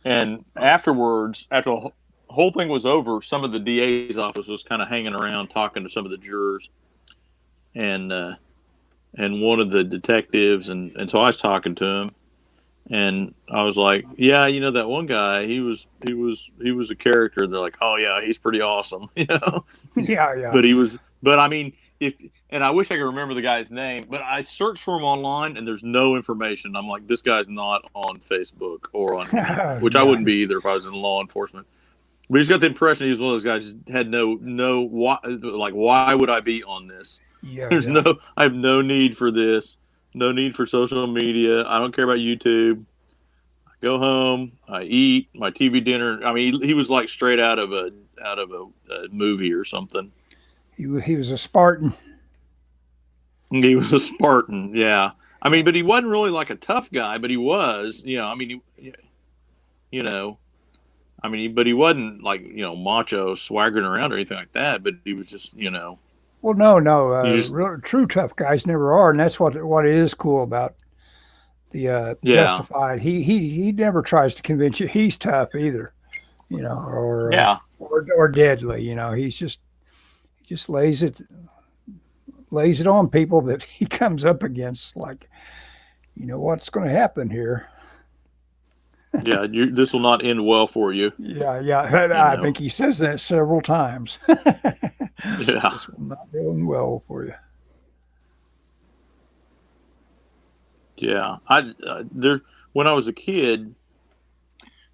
[SPEAKER 2] And afterwards, after the whole thing was over, some of the DA's office was kind of hanging around talking to some of the jurors, and one of the detectives, and so I was talking to him, and I was like, yeah, that one guy, he was a character. They're like, oh yeah, he's pretty awesome,
[SPEAKER 1] Yeah, yeah.
[SPEAKER 2] but I mean, and I wish I could remember the guy's name, but I searched for him online and there's no information. I'm like, this guy's not on Facebook or on anything, which I
[SPEAKER 1] Yeah.
[SPEAKER 2] wouldn't be either if I was in law enforcement. We just got the impression he was one of those guys who had why would I be on this?
[SPEAKER 1] Yeah,
[SPEAKER 2] There's
[SPEAKER 1] yeah.
[SPEAKER 2] I have no need for this, no need for social media. I don't care about YouTube. I go home, I eat my TV dinner. I mean, he was like straight out of a movie or something.
[SPEAKER 1] He was a Spartan.
[SPEAKER 2] He was a Spartan, yeah. I mean, but he wasn't really like a tough guy, but he was, I mean, you know, but he wasn't like, macho swaggering around or anything like that, but he was just,
[SPEAKER 1] Well, no.
[SPEAKER 2] you just,
[SPEAKER 1] Real, true tough guys never are, and that's what is cool about the
[SPEAKER 2] yeah,
[SPEAKER 1] Justified. He never tries to convince you he's tough either,
[SPEAKER 2] yeah,
[SPEAKER 1] or deadly. He just lays it on people that he comes up against. Like, what's going to happen here?
[SPEAKER 2] yeah, this will not end well for you,
[SPEAKER 1] Yeah, yeah.
[SPEAKER 2] you
[SPEAKER 1] I
[SPEAKER 2] know,
[SPEAKER 1] think he says that several times.
[SPEAKER 2] yeah,
[SPEAKER 1] This will not go well for you.
[SPEAKER 2] yeah. When I was a kid,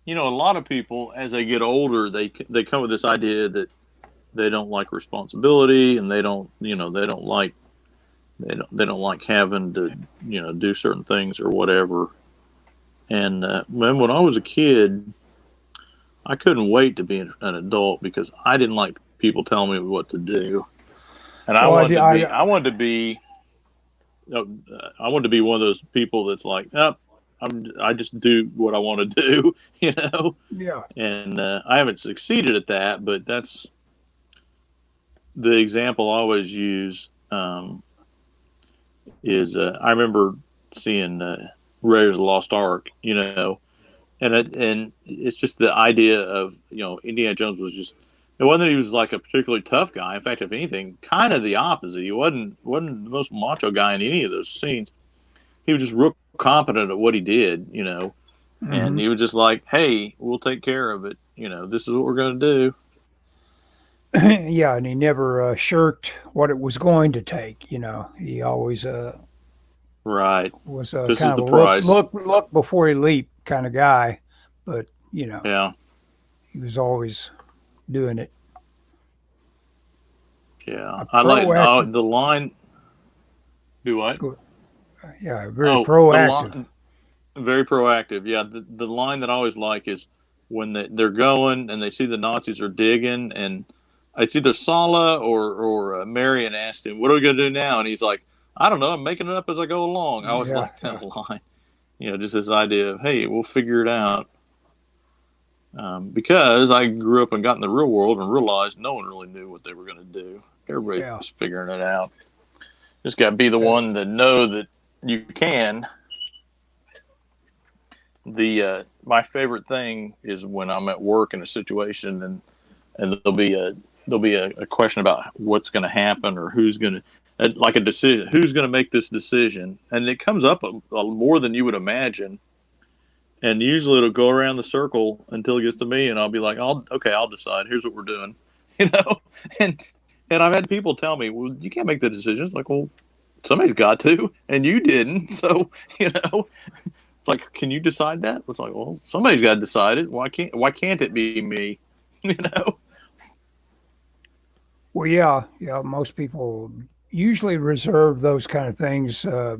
[SPEAKER 2] a lot of people, as they get older, they come with this idea that they don't like responsibility and they don't like having to do certain things or whatever. And when I was a kid, I couldn't wait to be an adult because I didn't like people telling me what to do, and
[SPEAKER 1] Well,
[SPEAKER 2] I wanted to be one of those people that's like, oh, I just do what I want to do,
[SPEAKER 1] Yeah.
[SPEAKER 2] and I haven't succeeded at that, but that's the example I always use. Is I remember seeing Raiders of the Lost Ark, and it's just the idea of Indiana Jones was just it wasn't that he was like a particularly tough guy. In fact, if anything, kind of the opposite. He wasn't the most macho guy in any of those scenes. He was just real competent at what he did, and
[SPEAKER 1] Hmm.
[SPEAKER 2] he was just like, "Hey, we'll take care of it. This is what we're going to do."
[SPEAKER 1] Yeah, and he never shirked what it was going to take. He always
[SPEAKER 2] Right.
[SPEAKER 1] was
[SPEAKER 2] This
[SPEAKER 1] kind
[SPEAKER 2] is
[SPEAKER 1] of
[SPEAKER 2] the
[SPEAKER 1] a look,
[SPEAKER 2] price.
[SPEAKER 1] look, look before he leap kind of guy. But
[SPEAKER 2] Yeah.
[SPEAKER 1] he was always doing it.
[SPEAKER 2] Yeah.
[SPEAKER 1] A
[SPEAKER 2] I like
[SPEAKER 1] proactive,
[SPEAKER 2] the line. Do what?
[SPEAKER 1] yeah, very
[SPEAKER 2] Oh, the
[SPEAKER 1] proactive.
[SPEAKER 2] line. Very proactive. Yeah, the line that I always like is when they're going and they see the Nazis are digging, and it's either Sala or Marion asked him, "What are we going to do now?" And he's like, "I don't know. I'm making it up as I go along." I always
[SPEAKER 1] Yeah,
[SPEAKER 2] like that
[SPEAKER 1] yeah.
[SPEAKER 2] line. Just this idea of, "Hey, we'll figure it out." Because I grew up and got in the real world and realized no one really knew what they were going to do. Everybody
[SPEAKER 1] Yeah.
[SPEAKER 2] was figuring it out. Just got to be the
[SPEAKER 1] Yeah.
[SPEAKER 2] one that know that you can. The My favorite thing is when I'm at work in a situation and there'll be a question about what's going to happen or who's going to like a decision who's going to make this decision, and it comes up more than you would imagine, and usually it'll go around the circle until it gets to me, and I'll be like, I'll decide, here's what we're doing. you know and I've had people tell me, well, you can't make the decision. It's like, well, somebody's got to, and you didn't. So it's like, can you decide that? It's like, well, somebody's got to decide it. Why can't it be me? You know?
[SPEAKER 1] Well, yeah, yeah. Most people usually reserve those kind of things, or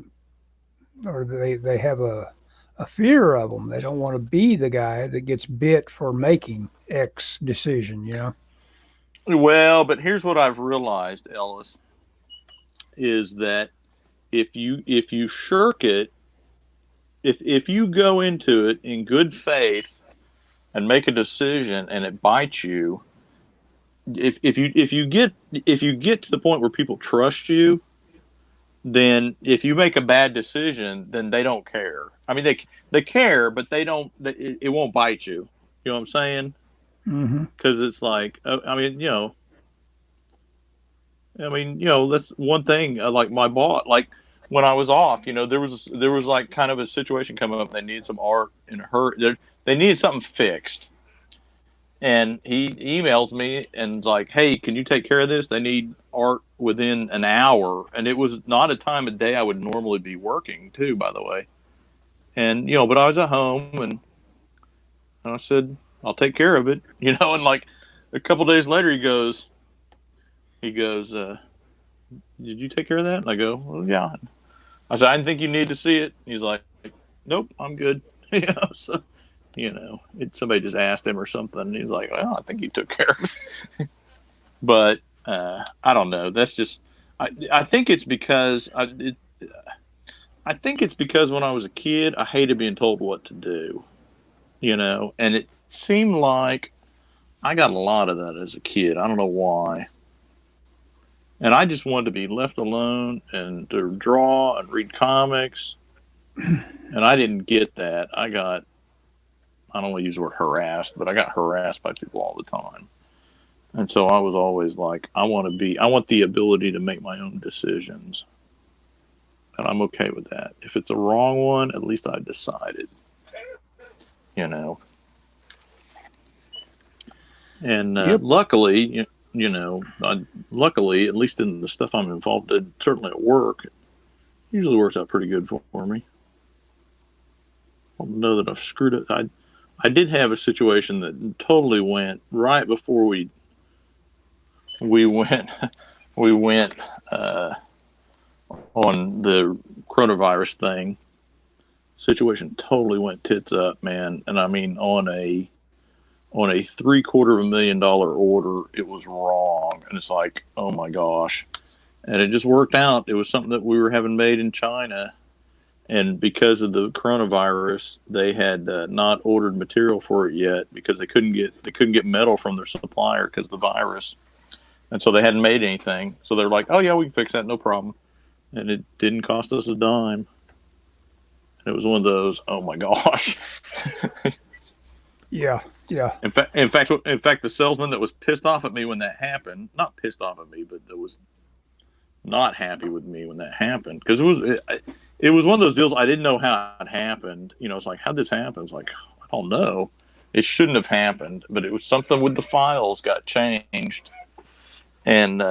[SPEAKER 1] they have a fear of them. They don't want to be the guy that gets bit for making X decision.
[SPEAKER 2] Well, but here's what I've realized, Ellis, is that if you shirk it, if you go into it in good faith and make a decision and it bites you, if you get to the point where people trust you, then if you make a bad decision, then they don't care. I mean, they care, but they don't. It won't bite you. You know what I'm saying?
[SPEAKER 1] Hmm.
[SPEAKER 2] Because it's like, that's one thing. Like my boss, like when I was off, there was like kind of a situation coming up. They needed some art in her. They needed something fixed, and he emailed me and was like, "Hey, can you take care of this? They need art within an hour." And it was not a time of day I would normally be working, too, by the way. And but I was at home, and I said, "I'll take care of it," And like a couple days later, he goes, "Did you take care of that?" And I go, "Well, yeah." I said, "I didn't think you need to see it." He's like, "Nope, I'm good." So somebody just asked him or something, and he's like, "Well, I think he took care of it." But I don't know. That's just I think it's because I think it's because when I was a kid, I hated being told what to do, and it seemed like I got a lot of that as a kid. I don't know why. And I just wanted to be left alone and to draw and read comics. And I didn't get that. I don't want to use the word harassed, but I got harassed by people all the time. And so I was always like, I want the ability to make my own decisions. And I'm okay with that. If it's a wrong one, at least I decided, you know. And
[SPEAKER 1] Yep.
[SPEAKER 2] luckily, at least in the stuff I'm involved in, certainly at work, it usually works out pretty good for me. I don't know that I've screwed it. I did have a situation that totally went right before we went we went on the coronavirus thing. Situation totally went tits up, man. And I mean, on a $750,000 order, it was wrong, and it's like, oh my gosh. And it just worked out. It was something that we were having made in China, and because of the coronavirus, they had not ordered material for it yet because they couldn't get metal from their supplier because of the virus, and so they hadn't made anything. So they're like, "Oh yeah, we can fix that, no problem," and it didn't cost us a dime. It was one of those. Oh my gosh!
[SPEAKER 1] Yeah, yeah.
[SPEAKER 2] In fact, the salesman that was pissed off at me when that happened—not pissed off at me, but that was not happy with me when that happened because it was one of those deals I didn't know how it happened. It's like, how'd this happen? It's like, I don't know. It shouldn't have happened, but it was something with the files got changed, and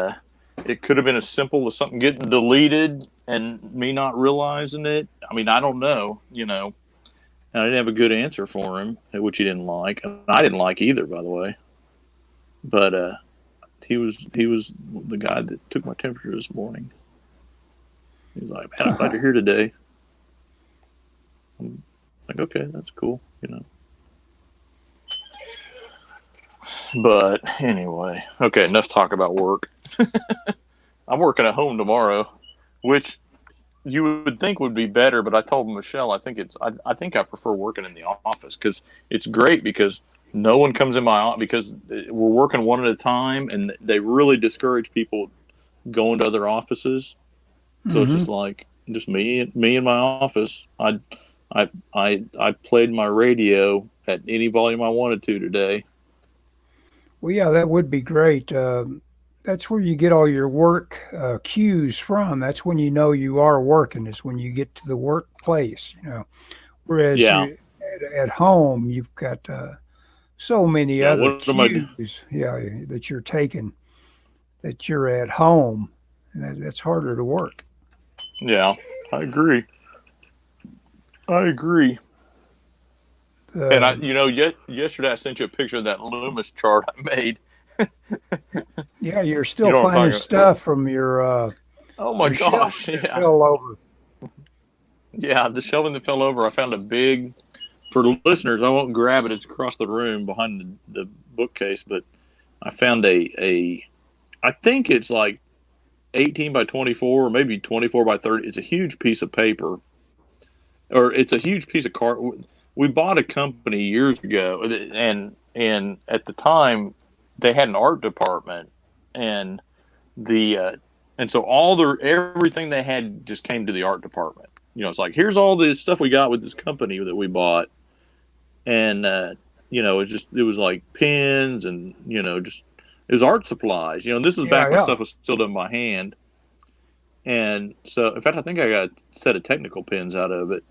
[SPEAKER 2] it could have been as simple as something getting deleted and me not realizing it. I mean, I don't know. And I didn't have a good answer for him, which he didn't like, and I didn't like either, by the way. But he was the guy that took my temperature this morning. He was like, "Man, I'm glad you're here today." I'm like, "Okay, that's cool." But anyway, okay, enough talk about work. I'm working at home tomorrow, which you would think would be better, but I told Michelle I think I prefer working in the office because it's great because no one comes in my office because we're working one at a time, and they really discourage people going to other offices. So it's
[SPEAKER 1] Hmm.
[SPEAKER 2] just like just me in my office. I played my radio at any volume I wanted to today.
[SPEAKER 1] Well, yeah, that would be great. That's where you get all your work cues from. That's when you know you are working. Is when you get to the workplace. Whereas
[SPEAKER 2] Yeah,
[SPEAKER 1] at home, you've got so many
[SPEAKER 2] yeah.
[SPEAKER 1] other
[SPEAKER 2] What am I?
[SPEAKER 1] cues, yeah, that you're taking that you're at home. And that's harder to work.
[SPEAKER 2] Yeah, I agree. I agree. And
[SPEAKER 1] Uh,
[SPEAKER 2] yet yesterday I sent you a picture of that Loomis chart I made.
[SPEAKER 1] yeah, you're
[SPEAKER 2] You
[SPEAKER 1] still
[SPEAKER 2] know what I'm
[SPEAKER 1] finding
[SPEAKER 2] talking about?
[SPEAKER 1] stuff from
[SPEAKER 2] Oh my
[SPEAKER 1] your shelving
[SPEAKER 2] gosh!
[SPEAKER 1] that
[SPEAKER 2] Yeah,
[SPEAKER 1] fell over.
[SPEAKER 2] yeah. The shelving that fell over. I found a big. For the listeners, I won't grab it. It's across the room behind the bookcase. But I found a. I think it's like 18 by 24, or maybe 24 by 30. It's a huge piece of paper, or it's a huge piece of card. We bought a company years ago, and at the time they had an art department, and the and so all their everything they had just came to the art department. It's like, here's all the stuff we got with this company that we bought, and it was like pens and just it was art supplies. This was
[SPEAKER 1] Yeah,
[SPEAKER 2] back when
[SPEAKER 1] yeah.
[SPEAKER 2] stuff was still done by hand, and so in fact I think I got a set of technical pens out of it.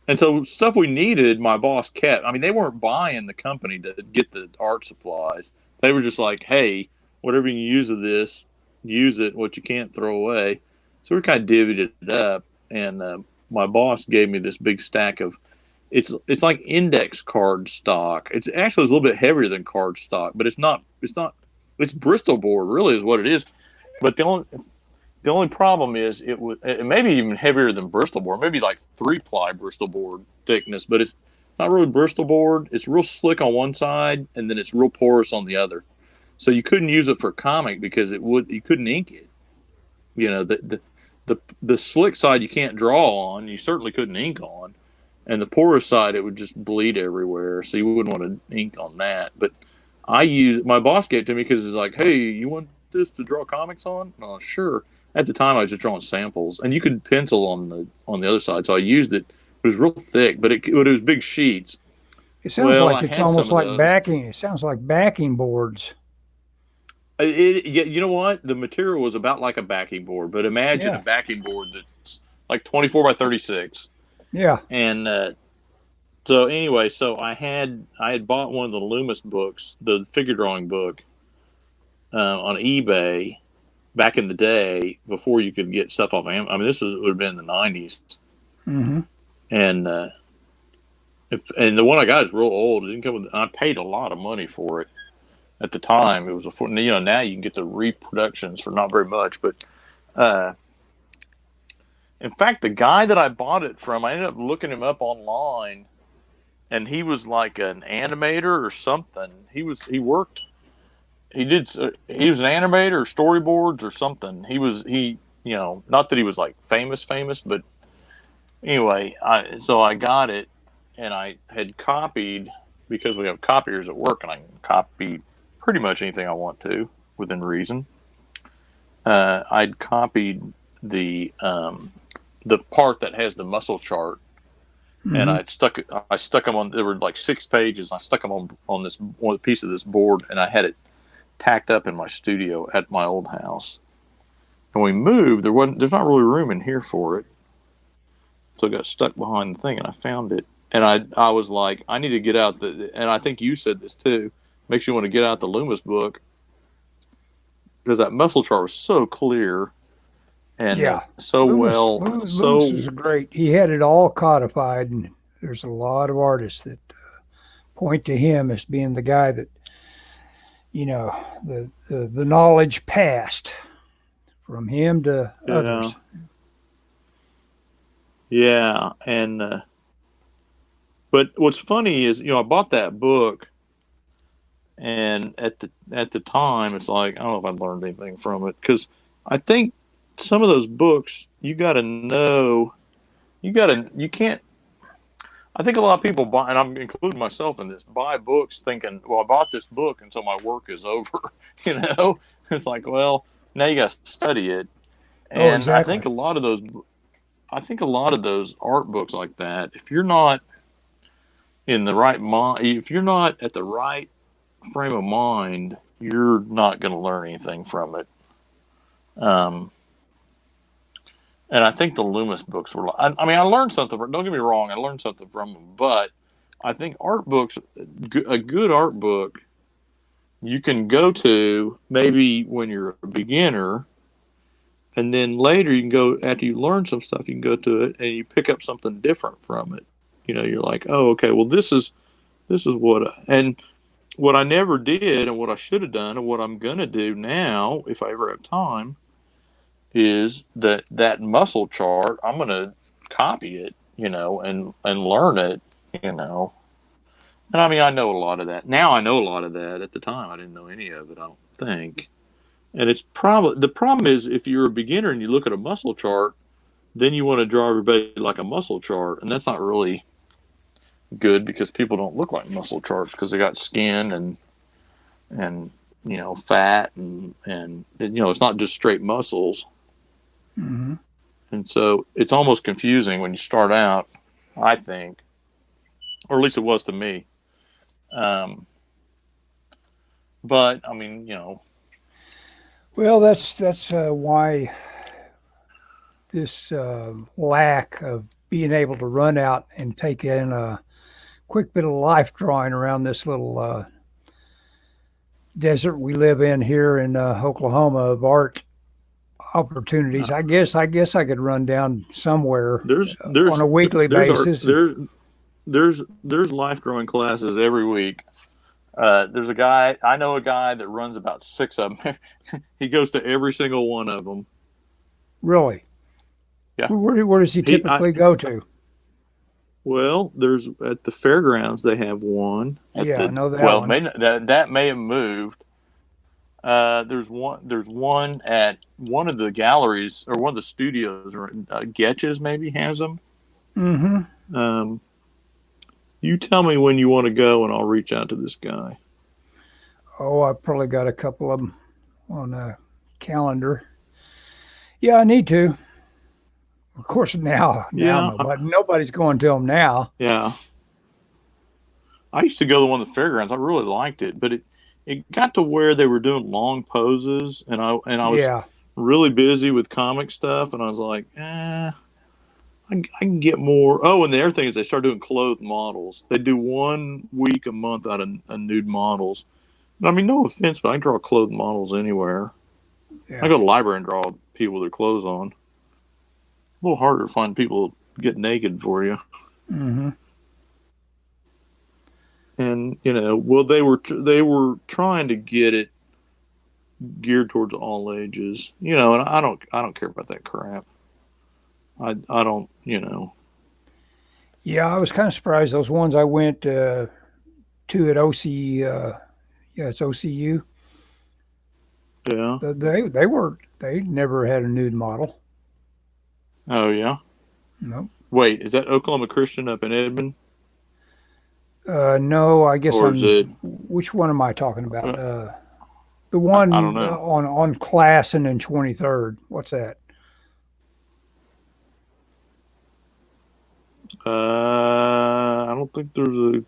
[SPEAKER 2] And so stuff we needed, my boss kept. I mean, they weren't buying the company to get the art supplies. They were just like, hey, whatever you can use of this, use it. What you can't, throw away. So we kind of divvied it up. And my boss gave me this big stack of. It's like index card stock. It's actually a little bit heavier than card stock, but it's not. It's not. It's Bristol board, really, is what it is. But the only problem is it may be even heavier than Bristol board, maybe like 3-ply Bristol board thickness, but it's not really Bristol board. It's real slick on one side, and then it's real porous on the other. So you couldn't use it for comic because you couldn't ink it. The slick side you can't draw on. You certainly couldn't ink on, and the porous side it would just bleed everywhere. So you wouldn't want to ink on that. But my boss gave it to me because it's like, hey, you want this to draw comics on? Oh, sure. At the time, I was just drawing samples, and you could pencil on the other side. So I used it. It was real thick, but it was big sheets.
[SPEAKER 1] It sounds
[SPEAKER 2] Well,
[SPEAKER 1] like
[SPEAKER 2] I
[SPEAKER 1] it's
[SPEAKER 2] had some
[SPEAKER 1] almost
[SPEAKER 2] of
[SPEAKER 1] like
[SPEAKER 2] those.
[SPEAKER 1] backing. It sounds like backing boards.
[SPEAKER 2] Yeah, you know what? The material was about like a backing board, but imagine a
[SPEAKER 1] Yeah,
[SPEAKER 2] backing board that's like 24 by 36.
[SPEAKER 1] yeah.
[SPEAKER 2] And so anyway, so I had bought one of the Loomis books, the figure drawing book, on eBay back in the day before you could get stuff off Amazon. I mean, would have been in the '90s,
[SPEAKER 1] Hmm.
[SPEAKER 2] and and the one I got is real old. It didn't come with. I paid a lot of money for it at the time. It was now you can get the reproductions for not very much, but uh, in fact, the guy that I bought it from, I ended up looking him up online, and he was like an animator or something. He was an animator or storyboards or something. He not that he was like famous, but Anyway, so I got it, and I had copied because we have copiers at work, and I can copy pretty much anything I want to within reason. I'd copied the part that has the muscle chart, and
[SPEAKER 1] Hmm.
[SPEAKER 2] I stuck them on. There were like 6 pages. And I stuck them on this one piece of this board, and I had it tacked up in my studio at my old house. And we moved. There's not really room in here for it, so it got stuck behind the thing. And I found it, and I was like, I need to get out the. And I think you said this too. Makes you want to get out the Loomis book because that muscle chart was so clear and
[SPEAKER 1] Yeah,
[SPEAKER 2] so well,
[SPEAKER 1] Loomis
[SPEAKER 2] so
[SPEAKER 1] was great. He had it all codified, and there's a lot of artists that point to him as being the guy that the knowledge passed from him to
[SPEAKER 2] yeah,
[SPEAKER 1] others.
[SPEAKER 2] yeah. And but what's funny is I bought that book, and at the time it's like I don't know if I learned anything from it because I think some of those books you got to know you can't. I think a lot of people buy, and I'm including myself in this, buy books thinking, well, I bought this book and so my work is over. It's like, well, now you got to study it.
[SPEAKER 1] Oh,
[SPEAKER 2] And
[SPEAKER 1] exactly.
[SPEAKER 2] I think a lot of those art books like that, if you're not in the right mind, if you're not at the right frame of mind, you're not going to learn anything from it. Um, and I think the Loomis books were. I mean, I learned something. Don't get me wrong, I learned something from them, but I think art books, a good art book, you can go to maybe when you're a beginner, and then later you can go after you learn some stuff. You can go to it and you pick up something different from it. You're like, oh, okay, well, this is and what I never did, and what I should have done, and what I'm gonna do now, if I ever have time, is that muscle chart. I'm gonna copy it, and learn it, you know. And I mean, I know a lot of that now. I know a lot of that. At the time, I didn't know any of it. I don't think. And it's probably the problem is if you're a beginner and you look at a muscle chart, then you want to draw everybody like a muscle chart, and that's not really good because people don't look like muscle charts because they got skin and fat and it's not just straight muscles.
[SPEAKER 1] Hmm.
[SPEAKER 2] And so it's almost confusing when you start out, I think, or at least it was to me. Um, but I mean,
[SPEAKER 1] Well, that's why this lack of being able to run out and take in a quick bit of life drawing around this little desert we live in here in Oklahoma of art opportunities. I guess I could run down somewhere
[SPEAKER 2] there's
[SPEAKER 1] on
[SPEAKER 2] there's
[SPEAKER 1] a weekly
[SPEAKER 2] there's our
[SPEAKER 1] basis.
[SPEAKER 2] there's life growing classes every week. There's a guy that runs about 6 of them. He goes to every single one of them.
[SPEAKER 1] Really,
[SPEAKER 2] Yeah.
[SPEAKER 1] where does he
[SPEAKER 2] He I
[SPEAKER 1] typically go to?
[SPEAKER 2] Well, there's at the fairgrounds they have one at
[SPEAKER 1] Yeah, I
[SPEAKER 2] the
[SPEAKER 1] know that
[SPEAKER 2] well
[SPEAKER 1] one.
[SPEAKER 2] that may have moved. There's one at one of the galleries or one of the studios or Getches maybe has them.
[SPEAKER 1] Hmm.
[SPEAKER 2] Um, you tell me when you want to go and I'll reach out to this guy.
[SPEAKER 1] Oh, I probably got a couple of them on a calendar. Yeah, I need to. Of course, now
[SPEAKER 2] Yeah,
[SPEAKER 1] nobody's going to them now.
[SPEAKER 2] yeah. I used to go to the one at the fairgrounds. I really liked it, but it got to where they were doing long poses, and I was
[SPEAKER 1] Yeah,
[SPEAKER 2] really busy with comic stuff, and I was like, I can get more. Oh, and the other thing is they start doing clothed models. They do 1 week a month out of nude models. I mean, no offense, but I can draw clothed models anywhere. I
[SPEAKER 1] yeah.
[SPEAKER 2] go to the library and draw people with their clothes on. A little harder to find people get naked for you.
[SPEAKER 1] Hmm.
[SPEAKER 2] And well, they were trying to get it geared towards all ages. And I don't care about that crap. I don't.
[SPEAKER 1] Yeah, I was kind of surprised. Those ones I went to at OC, yeah, it's OCU.
[SPEAKER 2] Yeah.
[SPEAKER 1] They never had a nude model.
[SPEAKER 2] Oh yeah.
[SPEAKER 1] No,
[SPEAKER 2] Wait, is that Oklahoma Christian up in Edmond,
[SPEAKER 1] No, I guess
[SPEAKER 2] or is
[SPEAKER 1] I'm.
[SPEAKER 2] it?
[SPEAKER 1] Which one am I talking about?
[SPEAKER 2] Uh,
[SPEAKER 1] The
[SPEAKER 2] I don't
[SPEAKER 1] one
[SPEAKER 2] know.
[SPEAKER 1] on Classen and 23rd. What's that?
[SPEAKER 2] I don't think there's a.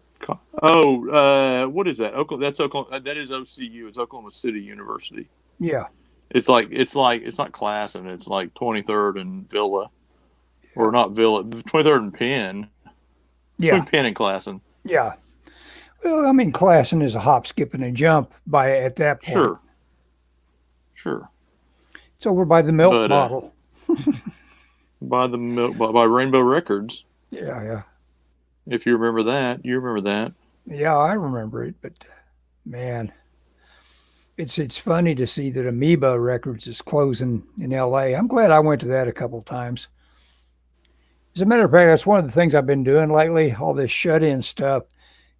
[SPEAKER 2] Oh, what is that? Oklahoma. That's Oklahoma. That is OCU. It's Oklahoma City University.
[SPEAKER 1] Yeah,
[SPEAKER 2] It's not class, and it's like 23rd and Villa, or
[SPEAKER 1] yeah,
[SPEAKER 2] not Villa, 23rd and Penn, between
[SPEAKER 1] yeah,
[SPEAKER 2] Penn and Classen.
[SPEAKER 1] yeah. Well, I mean, Classen is a hop, skip, and a jump by at that point.
[SPEAKER 2] Sure, sure,
[SPEAKER 1] It's over by the milk
[SPEAKER 2] but
[SPEAKER 1] bottle.
[SPEAKER 2] by Rainbow Records,
[SPEAKER 1] Yeah, yeah,
[SPEAKER 2] if you remember that, you remember that.
[SPEAKER 1] yeah. I remember it, but man, it's funny to see that Amoeba Records is closing in L.A. I'm glad I went to that a couple of times. As a matter of fact, that's one of the things I've been doing lately. All this shut-in stuff.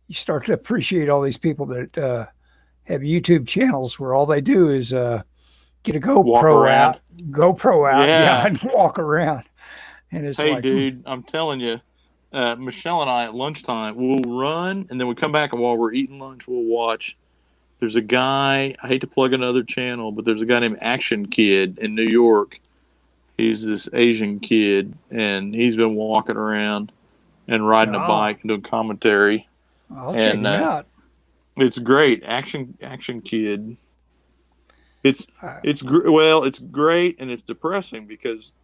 [SPEAKER 1] You start to appreciate all these people that have YouTube channels where all they do is get a
[SPEAKER 2] Walk around.
[SPEAKER 1] GoPro out, yeah,
[SPEAKER 2] Yeah.
[SPEAKER 1] and walk around. And it's
[SPEAKER 2] Hey,
[SPEAKER 1] like,
[SPEAKER 2] dude, I'm telling you, Michelle and I at lunchtime we'll run, and then we come back, and while we're eating lunch, we'll watch. There's a guy. I hate to plug another channel, but there's a guy named Action Kid in New York. He's this Asian kid, and he's been walking around and riding a
[SPEAKER 1] oh,
[SPEAKER 2] bike and doing commentary,
[SPEAKER 1] I'll check
[SPEAKER 2] and
[SPEAKER 1] him out.
[SPEAKER 2] it's great. Action Kid. It's
[SPEAKER 1] Uh,
[SPEAKER 2] it's great and it's depressing because,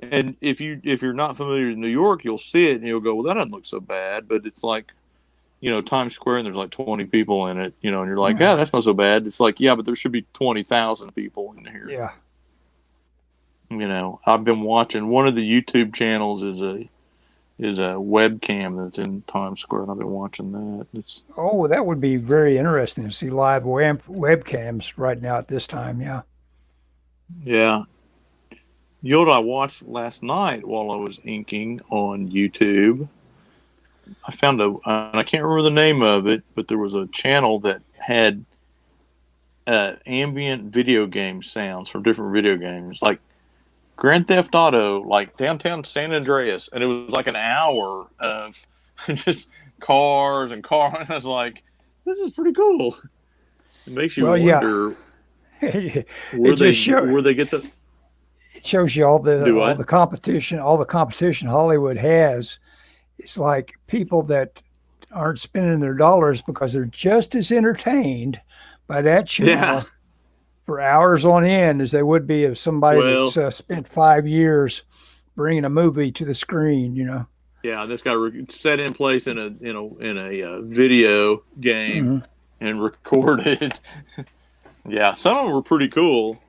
[SPEAKER 2] and if you're not familiar with New York, you'll see it and you'll go, well, that doesn't look so bad, but it's like, Times Square and there's like 20 people in it, and you're like, yeah,
[SPEAKER 1] yeah,
[SPEAKER 2] that's not so bad. It's like, yeah, but there should be 20,000 people in here.
[SPEAKER 1] yeah.
[SPEAKER 2] I've been watching one of the YouTube channels is a webcam that's in Times Square, and I've been watching that. It's
[SPEAKER 1] Oh, that would be very interesting to see live webcams right now at this time. Yeah.
[SPEAKER 2] yeah. You know what I watched last night while I was inking on YouTube? I found and I can't remember the name of it, but there was a channel that had ambient video game sounds from different video games, like Grand Theft Auto, like downtown San Andreas, and it was like an hour of just cars and cars. And I was like, "This is pretty cool." It makes you
[SPEAKER 1] Well, yeah.
[SPEAKER 2] wonder
[SPEAKER 1] it
[SPEAKER 2] where
[SPEAKER 1] just
[SPEAKER 2] they get the
[SPEAKER 1] it shows you
[SPEAKER 2] do what?
[SPEAKER 1] all the competition Hollywood has. It's like people that aren't spending their dollars because they're just as entertained by that
[SPEAKER 2] Yeah.
[SPEAKER 1] channel for hours on end as they would be if somebody that's
[SPEAKER 2] Well,
[SPEAKER 1] spent 5 years bringing a movie to the screen.
[SPEAKER 2] yeah, that's got set in place in a video game
[SPEAKER 1] Hmm.
[SPEAKER 2] and recorded. Yeah, some of them were pretty cool.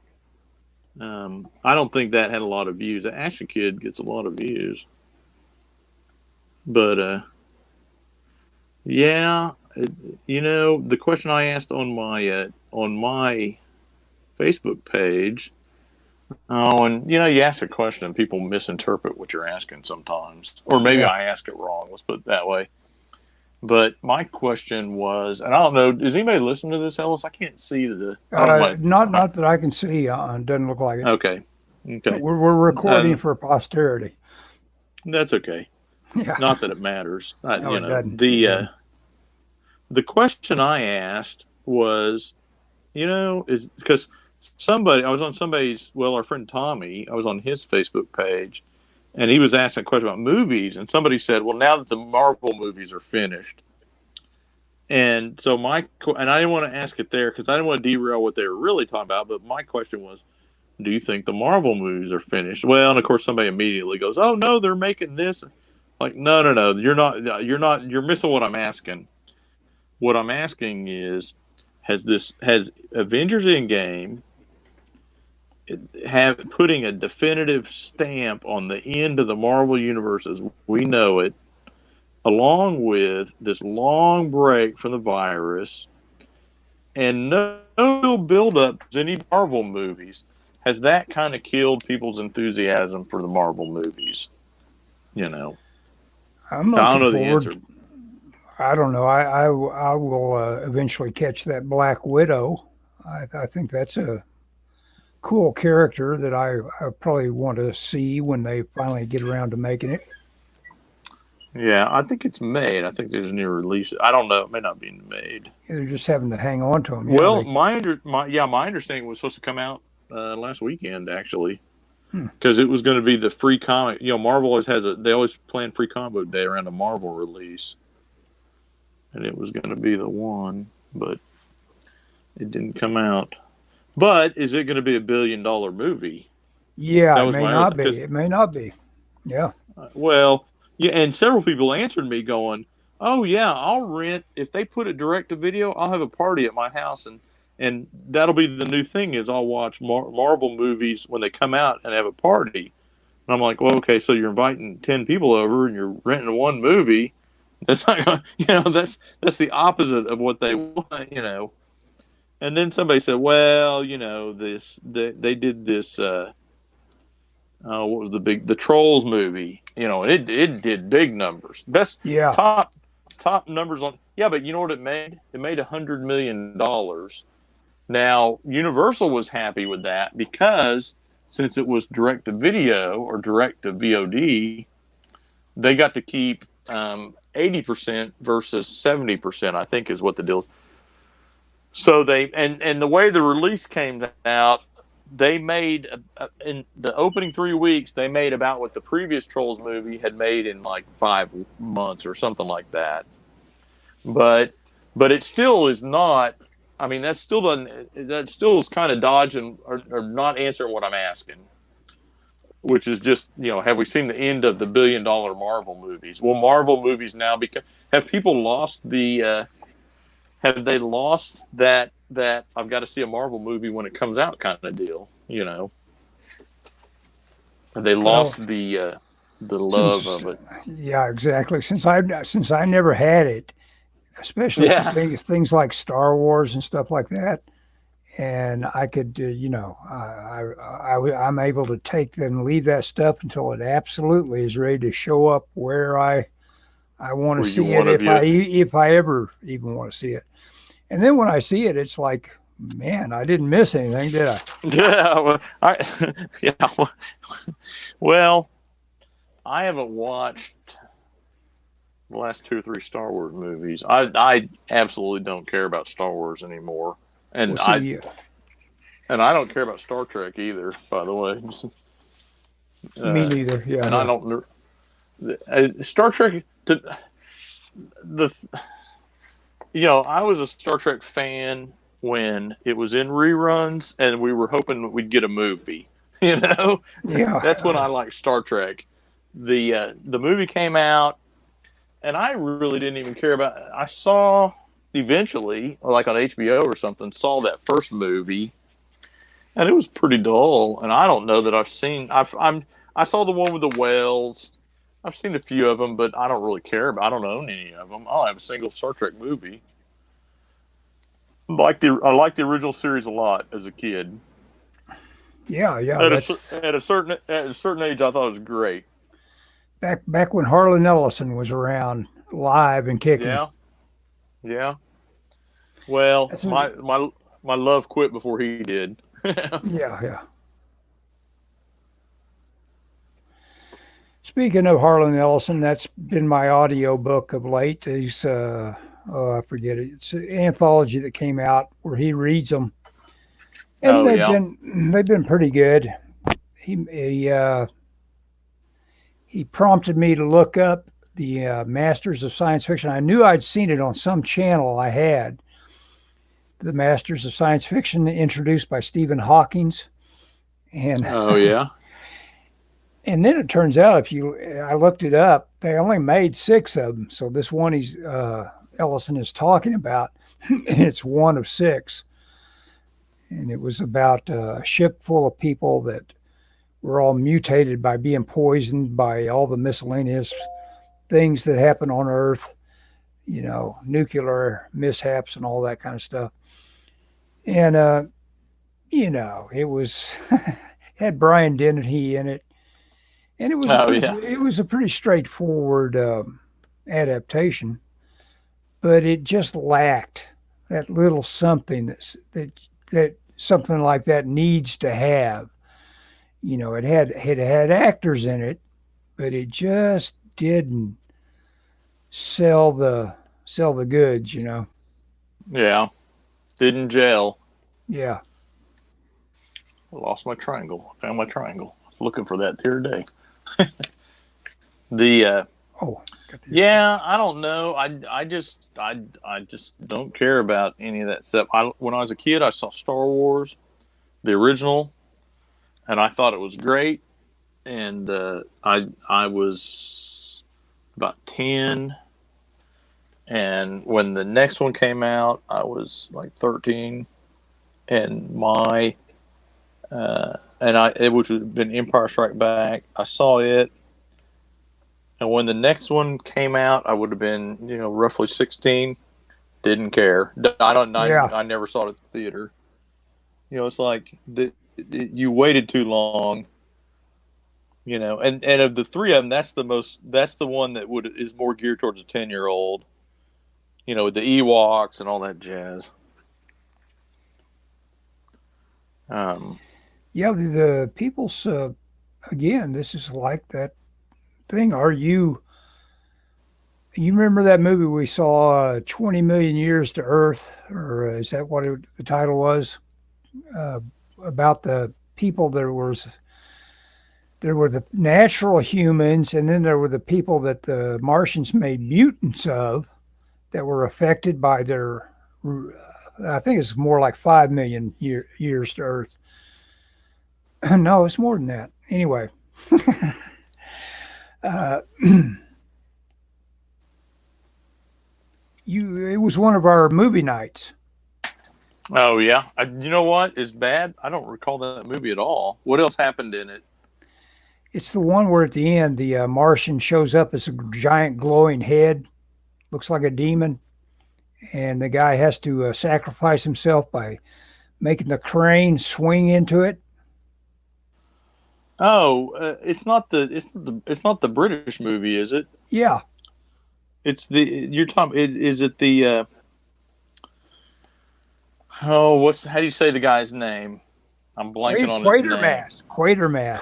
[SPEAKER 2] I don't think that had a lot of views. The Action Kid gets a lot of views, but yeah, the question I asked on my Facebook page. Oh, and you ask a question, and people misinterpret what you're asking sometimes, or maybe
[SPEAKER 1] Yeah.
[SPEAKER 2] I ask it wrong. Let's put it that way. But my question was, and I don't know, does anybody listen to this, Ellis? I can't see I don't know.
[SPEAKER 1] Not that I can see. Doesn't look like it.
[SPEAKER 2] Okay,
[SPEAKER 1] But
[SPEAKER 2] okay,
[SPEAKER 1] we're recording
[SPEAKER 2] and
[SPEAKER 1] for posterity.
[SPEAKER 2] that's okay.
[SPEAKER 1] Yeah.
[SPEAKER 2] Not that it matters.
[SPEAKER 1] No, it doesn't. It
[SPEAKER 2] The
[SPEAKER 1] doesn't.
[SPEAKER 2] the question I asked was, is because I was on our friend Tommy, I was on his Facebook page, and he was asking a question about movies, and somebody said, well, now that the Marvel movies are finished, and so and I didn't want to ask it there because I didn't want to derail what they were really talking about, but my question was, do you think the Marvel movies are finished? Well, and of course somebody immediately goes, oh no, they're making this. Like, no, you're missing what I'm asking. What I'm asking is, has Avengers Endgame putting a definitive stamp on the end of the Marvel universe as we know it, along with this long break from the virus and no build up to any Marvel movies, has that kind of killed people's enthusiasm for the Marvel movies? You know,
[SPEAKER 1] I'm
[SPEAKER 2] I don't
[SPEAKER 1] looking
[SPEAKER 2] know the
[SPEAKER 1] forward.
[SPEAKER 2] answer.
[SPEAKER 1] I don't know. I will eventually catch that Black Widow. I think that's a cool character that I probably want to see when they finally get around to making it.
[SPEAKER 2] Yeah, I think it's made. I think there's a new release. I don't know. It may not be made.
[SPEAKER 1] They're just having to hang on to them. Yeah,
[SPEAKER 2] Well,
[SPEAKER 1] they.
[SPEAKER 2] my understanding was supposed to come out last weekend actually,
[SPEAKER 1] Hmm.
[SPEAKER 2] because it was going to be the free comic. Marvel always has they always plan free comic book day around a Marvel release, and it was going to be the one, but it didn't come out. But is it going to be $1 billion movie?
[SPEAKER 1] Yeah,
[SPEAKER 2] That
[SPEAKER 1] it
[SPEAKER 2] was
[SPEAKER 1] may
[SPEAKER 2] my other
[SPEAKER 1] not
[SPEAKER 2] thing.
[SPEAKER 1] be. It may not be. Yeah.
[SPEAKER 2] Well, yeah, and several people answered me going, "Oh yeah, I'll rent if they put it direct to video. I'll have a party at my house, and that'll be the new thing is I'll watch Marvel movies when they come out and have a party." And I'm like, "Well, okay, so you're inviting 10 people over and you're renting one movie. That's not gonna, that's the opposite of what they want." And then somebody said, "Well, they did this." What was the Trolls movie? It did big numbers, best
[SPEAKER 1] Yeah.
[SPEAKER 2] top numbers on. Yeah, but you know what it made? It made $100 million. Now Universal was happy with that because since it was direct to video or direct to VOD, they got to keep 80% versus 70%. I think is what the deal is. So and the way the release came out, they made in the opening 3 weeks they made about what the previous Trolls movie had made in like 5 months or something like that. But it still is not. I mean, that still doesn't. That still is kind of dodging or not answering what I'm asking, which is just have we seen the end of the $1 billion Marvel movies? Will Marvel movies now become? Have people lost the? Have they lost that I've got to see a Marvel movie when it comes out kind of deal? Have they
[SPEAKER 1] Well,
[SPEAKER 2] lost the love
[SPEAKER 1] since
[SPEAKER 2] of it?
[SPEAKER 1] yeah, exactly. Since I never had it, especially for
[SPEAKER 2] Yeah.
[SPEAKER 1] things like Star Wars and stuff like that, and I could, I'm able to take and leave that stuff until it absolutely is ready to show up where I want to
[SPEAKER 2] Were you
[SPEAKER 1] see it
[SPEAKER 2] one of you?
[SPEAKER 1] if I ever even want to see it. And then when I see it, it's like, man, I didn't miss anything, did I?
[SPEAKER 2] Yeah. Well, yeah. Well, I haven't watched the last 2 or 3 Star Wars movies. I absolutely don't care about Star Wars anymore,
[SPEAKER 1] We'll
[SPEAKER 2] and
[SPEAKER 1] see.
[SPEAKER 2] I don't care about Star Trek either. By the way,
[SPEAKER 1] Me
[SPEAKER 2] uh,
[SPEAKER 1] neither. Yeah,
[SPEAKER 2] and I
[SPEAKER 1] yeah.
[SPEAKER 2] don't. Star Trek. The I was a Star Trek fan when it was in reruns, and we were hoping we'd get a movie. You know,
[SPEAKER 1] Yeah.
[SPEAKER 2] that's when I liked Star Trek. The movie came out, and I really didn't even care about. I saw eventually, or like on HBO or something, saw that first movie, and it was pretty dull. And I don't know that I've seen. I saw the one with the whales. I've seen a few of them, but I don't really care about. I don't own any of them. I don't have a single Star Trek movie. I liked the original series a lot as a kid.
[SPEAKER 1] Yeah, yeah. That's
[SPEAKER 2] At a certain age, I thought it was great.
[SPEAKER 1] back when Harlan Ellison was around live and kicking.
[SPEAKER 2] Yeah, yeah. Well,
[SPEAKER 1] That's a,
[SPEAKER 2] my love quit before he did.
[SPEAKER 1] yeah, yeah. Speaking of Harlan Ellison, that's been my audio book of late. He's I forget it. It's an anthology that came out where he reads them, and
[SPEAKER 2] Oh yeah.
[SPEAKER 1] they've been pretty good. He he, uh, he prompted me to look up the Masters of Science Fiction. I knew I'd seen it on some channel I had. The Masters of Science Fiction, introduced by Stephen Hawking's, and
[SPEAKER 2] Oh yeah.
[SPEAKER 1] and then it turns out I looked it up, they only made 6 of them. So this one Ellison is talking about, it's one of 6, and it was about a ship full of people that were all mutated by being poisoned by all the miscellaneous things that happen on Earth, nuclear mishaps and all that kind of stuff. And it was had Brian Dennehy in it, and
[SPEAKER 2] Oh yeah.
[SPEAKER 1] it was a pretty straightforward adaptation, but it just lacked that little something that something like that needs to have. It had actors in it, but it just didn't. sell the goods, you know.
[SPEAKER 2] Yeah, didn't gel.
[SPEAKER 1] Yeah.
[SPEAKER 2] I lost my triangle. I found my triangle. I was looking for that the other day. The
[SPEAKER 1] Oh, got the
[SPEAKER 2] Yeah, I don't know. I just don't care about any of that stuff. When I was a kid, I saw Star Wars, the original, and I thought it was great. And I was about 10, and when the next one came out, I was like 13, and it which would have been Empire Strike Back. I saw it, and when the next one came out, I would have been roughly 16. Didn't care. I don't.
[SPEAKER 1] yeah.
[SPEAKER 2] I never saw it at the theater. It's like you waited too long. And of the three of them, that's the most. That's the one that is more geared towards a 10-year-old. With the Ewoks and all that jazz. Um,
[SPEAKER 1] Yeah, the people's again, this is like that thing. You remember that movie we saw, 20 million years to Earth, or is that what the title was? Uh, about the people there were the natural humans, and then there were the people that the Martians made mutants of that were affected by their. I think it's more like 5 million years to Earth. No, it's more than that. Anyway, uh, it was one of our movie nights.
[SPEAKER 2] oh yeah, you know what is bad? I don't recall that movie at all. What else happened in it?
[SPEAKER 1] It's the one where at the end the Martian shows up as a giant glowing head, looks like a demon, and the guy has to sacrifice himself by making the crane swing into it.
[SPEAKER 2] Oh, it's not the British movie, is it?
[SPEAKER 1] Yeah,
[SPEAKER 2] It's the you're talking. Is it the? Oh, how do you say the guy's name? I'm blanking on his name.
[SPEAKER 1] Quatermass,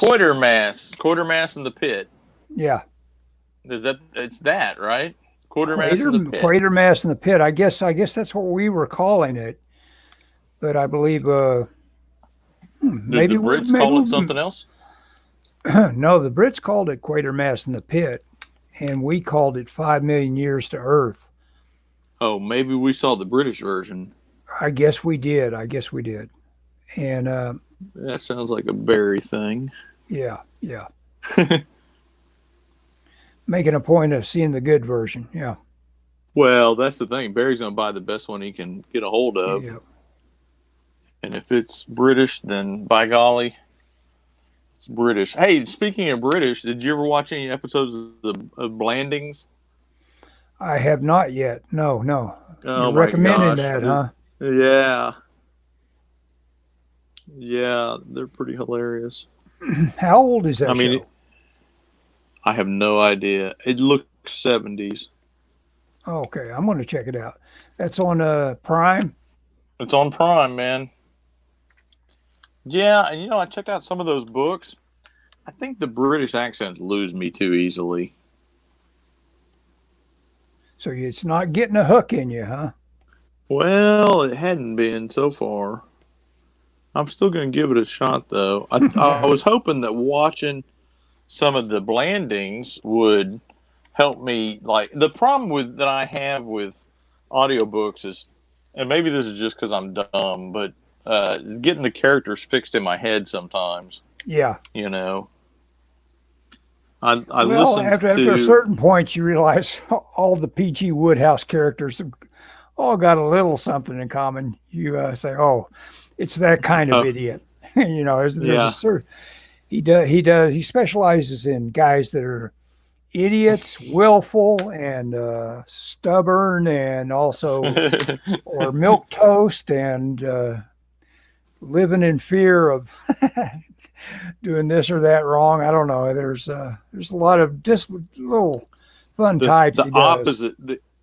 [SPEAKER 1] Quatermass.
[SPEAKER 2] Quatermass in the pit.
[SPEAKER 1] Yeah,
[SPEAKER 2] It's that right? Quatermass in the pit.
[SPEAKER 1] Quatermass in the pit. I guess that's what we were calling it, but I believe
[SPEAKER 2] Did the
[SPEAKER 1] maybe
[SPEAKER 2] Brits
[SPEAKER 1] maybe
[SPEAKER 2] call it something else?
[SPEAKER 1] no, the Brits called it Quatermass in the pit, and we called it 5 million years to Earth.
[SPEAKER 2] Oh, maybe we saw the British version.
[SPEAKER 1] I guess we did. I guess we did. And
[SPEAKER 2] That sounds like a Barry thing.
[SPEAKER 1] yeah, yeah, making a point of seeing the good version. Yeah,
[SPEAKER 2] Well, that's the thing. Barry's gonna buy the best one he can get a hold of,
[SPEAKER 1] yeah.
[SPEAKER 2] and if it's British, then by golly, it's British. Hey, speaking of British, did you ever watch any episodes of Blandings?
[SPEAKER 1] I have not yet. No, no. You're
[SPEAKER 2] Oh my
[SPEAKER 1] recommending
[SPEAKER 2] gosh.
[SPEAKER 1] that, huh?
[SPEAKER 2] Yeah. Yeah, they're pretty hilarious.
[SPEAKER 1] How old is
[SPEAKER 2] I
[SPEAKER 1] that
[SPEAKER 2] mean,
[SPEAKER 1] show?
[SPEAKER 2] I have no idea. It looks 70s.
[SPEAKER 1] Okay, I'm going to check it out. That's on Prime.
[SPEAKER 2] It's on Prime, man. Yeah, and I checked out some of those books. I think the British accents lose me too easily.
[SPEAKER 1] So it's not getting a hook in you, huh?
[SPEAKER 2] Well, it hadn't been so far. I'm still going to give it a shot, though. I was hoping that watching some of the Blandings would help me. Like the problem that I have with audiobooks is, and maybe this is just because I'm dumb, but getting the characters fixed in my head sometimes.
[SPEAKER 1] Yeah.
[SPEAKER 2] You know, I
[SPEAKER 1] Well,
[SPEAKER 2] listened
[SPEAKER 1] after a
[SPEAKER 2] to.
[SPEAKER 1] certain point, you realize all the PG Woodhouse characters have all got a little something in common. You say, "Oh, it's that kind of
[SPEAKER 2] Uh,
[SPEAKER 1] idiot." There's a
[SPEAKER 2] yeah.
[SPEAKER 1] certain he specializes in guys that are idiots, willful, and stubborn, and also or milk toast, and living in fear of doing this or that wrong. I don't know. There's a lot of just little fun types
[SPEAKER 2] The
[SPEAKER 1] he does.
[SPEAKER 2] opposite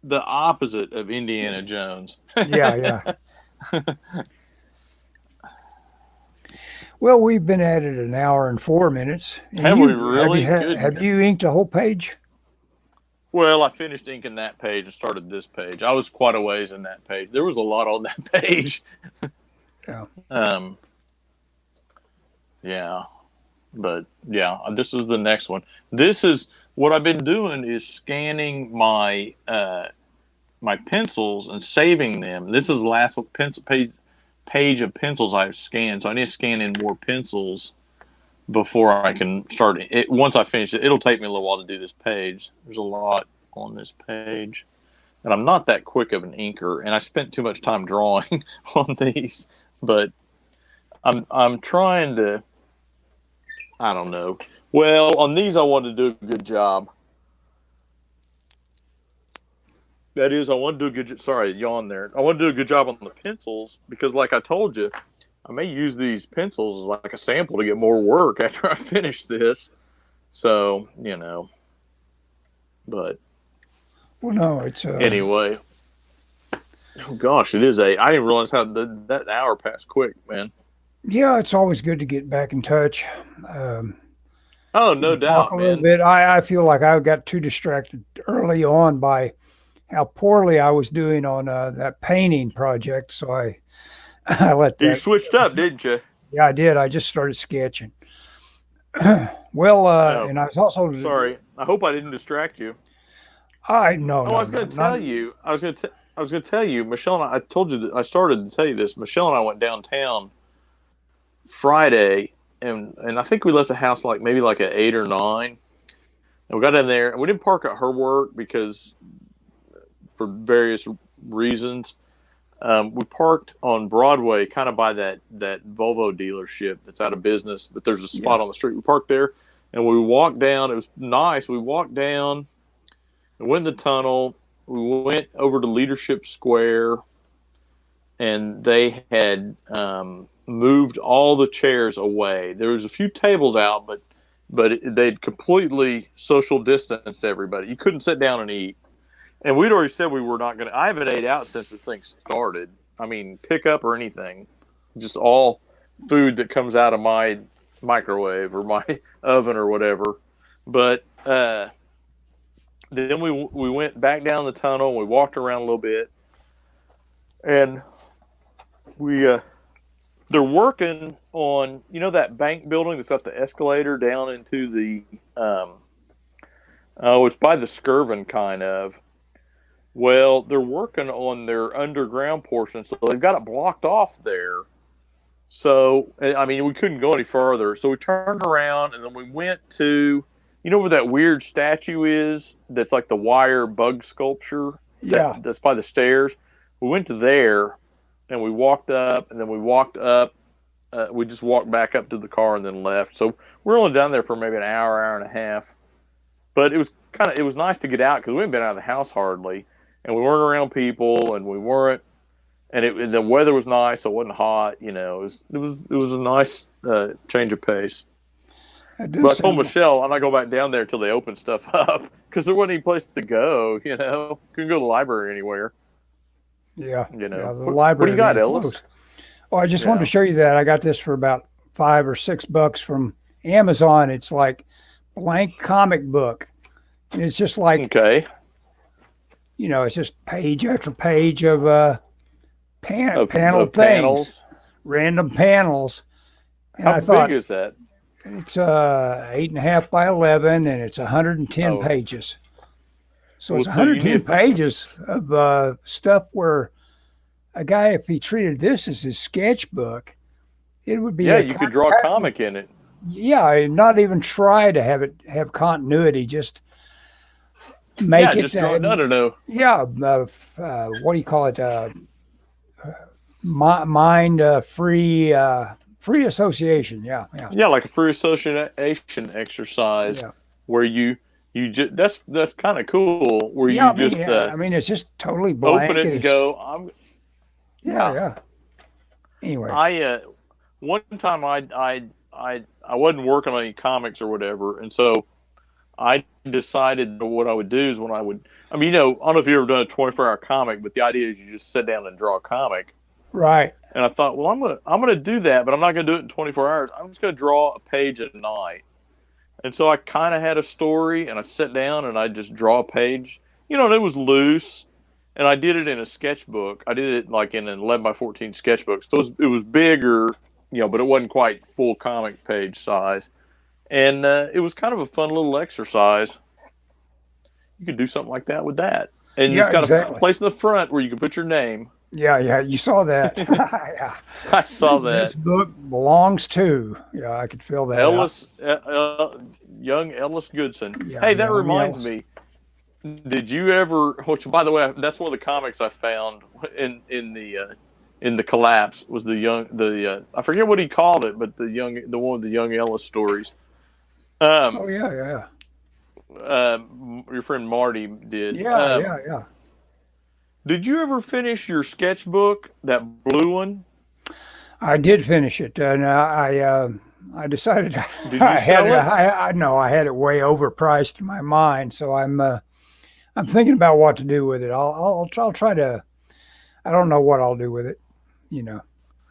[SPEAKER 2] the opposite of Indiana Jones.
[SPEAKER 1] Yeah, yeah. Well, we've been at it an hour and 4 minutes, and
[SPEAKER 2] Have we really?
[SPEAKER 1] have
[SPEAKER 2] Goodness.
[SPEAKER 1] you inked a whole page?
[SPEAKER 2] Well, I finished inking that page and started this page. I was quite a ways in that page. There was a lot on that page.
[SPEAKER 1] Yeah.
[SPEAKER 2] Um, yeah, but yeah, this is the next one. This is what I've been doing is scanning my pencils and saving them. This is the last pencil page of pencils I've scanned. So I need to scan in more pencils before I can start it. Once I finish it, it'll take me a little while to do this page. There's a lot on this page, and I'm not that quick of an inker, and I spent too much time drawing on these. But I'm trying to. I don't know. Well, on these, I want to do a good job. That is, I want to do a good. Sorry, yawn there. I want to do a good job on the pencils because, like I told you, I may use these pencils as like a sample to get more work after I finish this. So but
[SPEAKER 1] Well, no, it's
[SPEAKER 2] anyway. Oh gosh, it is I didn't realize how that hour passed quick, man.
[SPEAKER 1] yeah, it's always good to get back in touch.
[SPEAKER 2] Oh, no
[SPEAKER 1] Talk
[SPEAKER 2] doubt,
[SPEAKER 1] a little
[SPEAKER 2] man.
[SPEAKER 1] bit. I feel like I got too distracted early on by how poorly I was doing on that painting project, so I I let
[SPEAKER 2] You
[SPEAKER 1] that.
[SPEAKER 2] switched up, didn't you?
[SPEAKER 1] Yeah, I did. I just started sketching. Well,
[SPEAKER 2] Oh,
[SPEAKER 1] and I was also
[SPEAKER 2] sorry. I hope I didn't distract you.
[SPEAKER 1] I no
[SPEAKER 2] Oh, I
[SPEAKER 1] no
[SPEAKER 2] was
[SPEAKER 1] no
[SPEAKER 2] going to
[SPEAKER 1] not
[SPEAKER 2] tell you. I was going to tell you, Michelle and I told you that I started to tell you this. Michelle and I went downtown Friday, and I think we left the house like maybe like at 8 or 9, and we got in there and we didn't park at her work because for various reasons. We parked on Broadway, kind of by that Volvo dealership that's out of business, but there's a spot
[SPEAKER 1] yeah
[SPEAKER 2] on the street. We parked there, and we walked down. It was nice. We walked down, and went in the tunnel. We went over to Leadership Square, and they had moved all the chairs away. There was a few tables out, but they'd completely social distanced everybody. You couldn't sit down and eat. And we'd already said we were not going to. I haven't ate out since this thing started. I mean, pick up or anything. Just all food that comes out of my microwave or my oven or whatever. But then we went back down the tunnel. We walked around a little bit. And we they're working on, that bank building that's got the escalator down into the, it's by the Skirvin kind of. Well, they're working on their underground portion, so they've got it blocked off there. So, I mean, we couldn't go any further. So we turned around and then we went to, where that weird statue is that's like the wire bug sculpture
[SPEAKER 1] yeah
[SPEAKER 2] that's by the stairs? We went to there and we walked up and then we walked up. We just walked back up to the car and then left. So we're only down there for maybe an hour, hour and a half. But it was nice to get out because we hadn't been out of the house hardly. And we weren't around people, and we weren't, and the weather was nice, so it wasn't hot. It was a nice change of pace.
[SPEAKER 1] it
[SPEAKER 2] But I
[SPEAKER 1] does
[SPEAKER 2] told
[SPEAKER 1] sound,
[SPEAKER 2] Michelle I'm not going back down there until they open stuff up because there wasn't any place to go. Couldn't go to the library anywhere.
[SPEAKER 1] yeah the
[SPEAKER 2] What do
[SPEAKER 1] library
[SPEAKER 2] you got,
[SPEAKER 1] being
[SPEAKER 2] Ellis?
[SPEAKER 1] closed. Oh, I just wanted
[SPEAKER 2] Yeah.
[SPEAKER 1] to show you that I got this for about $5 or $6 from Amazon. It's like blank comic book, and it's just like
[SPEAKER 2] Okay.
[SPEAKER 1] it's just page after page of panel
[SPEAKER 2] Of
[SPEAKER 1] things,
[SPEAKER 2] panels.
[SPEAKER 1] random panels. And
[SPEAKER 2] How
[SPEAKER 1] I
[SPEAKER 2] big
[SPEAKER 1] thought
[SPEAKER 2] is that?
[SPEAKER 1] it's 8.5 by 11, and it's 110
[SPEAKER 2] Oh,
[SPEAKER 1] pages. So
[SPEAKER 2] well,
[SPEAKER 1] it's
[SPEAKER 2] so you
[SPEAKER 1] 110
[SPEAKER 2] need.
[SPEAKER 1] pages of stuff where a guy, if he treated this as his sketchbook, it would be
[SPEAKER 2] Yeah,
[SPEAKER 1] a
[SPEAKER 2] you could draw a comic in it.
[SPEAKER 1] yeah, not even try to have continuity, just
[SPEAKER 2] Yeah,
[SPEAKER 1] make it
[SPEAKER 2] just draw. No, no, no.
[SPEAKER 1] yeah, what do you call it, mind free association, yeah
[SPEAKER 2] Yeah, like a free association exercise
[SPEAKER 1] yeah
[SPEAKER 2] where you just that's kind of cool. Where
[SPEAKER 1] yeah
[SPEAKER 2] you just
[SPEAKER 1] I mean it's just totally
[SPEAKER 2] open
[SPEAKER 1] blank
[SPEAKER 2] it
[SPEAKER 1] and
[SPEAKER 2] and
[SPEAKER 1] it's
[SPEAKER 2] go.
[SPEAKER 1] yeah
[SPEAKER 2] Yeah.
[SPEAKER 1] yeah anyway
[SPEAKER 2] I one time I wasn't working on any comics or whatever, and so I decided that what I would do is when I would. I mean, I don't know if you've ever done a 24-hour comic, but the idea is you just sit down and draw a comic.
[SPEAKER 1] right
[SPEAKER 2] And I thought, well, I'm gonna do that, but I'm not gonna do it in 24 hours. I'm just gonna draw a page a night. And so I kind of had a story, and I sat down and I just draw a page, and it was loose. And I did it in a sketchbook. I did it like in an 11 by 14 sketchbook. So it was bigger, but it wasn't quite full comic page size. And it was kind of a fun little exercise. You could do something like that with that. And
[SPEAKER 1] Yeah,
[SPEAKER 2] it's got a
[SPEAKER 1] exactly.
[SPEAKER 2] place in the front where you can put your name.
[SPEAKER 1] Yeah, you saw that. Yeah.
[SPEAKER 2] I saw
[SPEAKER 1] This
[SPEAKER 2] that.
[SPEAKER 1] book belongs to. Yeah, I could fill that out.
[SPEAKER 2] Ellis, young Ellis Goodson.
[SPEAKER 1] Yeah,
[SPEAKER 2] Hey, that
[SPEAKER 1] young
[SPEAKER 2] reminds
[SPEAKER 1] Ellis.
[SPEAKER 2] me. Did you ever? Which, by the way, that's one of the comics I found in the collapse. Was I forget what he called it, but the one with the young Ellis stories.
[SPEAKER 1] Oh yeah, yeah,
[SPEAKER 2] Your friend Marty did.
[SPEAKER 1] yeah.
[SPEAKER 2] Did you ever finish your sketchbook, that blue one?
[SPEAKER 1] I did finish it. Now I decided
[SPEAKER 2] Did you sell it?
[SPEAKER 1] I know I had it way overpriced in my mind, so I'm thinking about what to do with it. I'll try to. I don't know what I'll do with it. You know,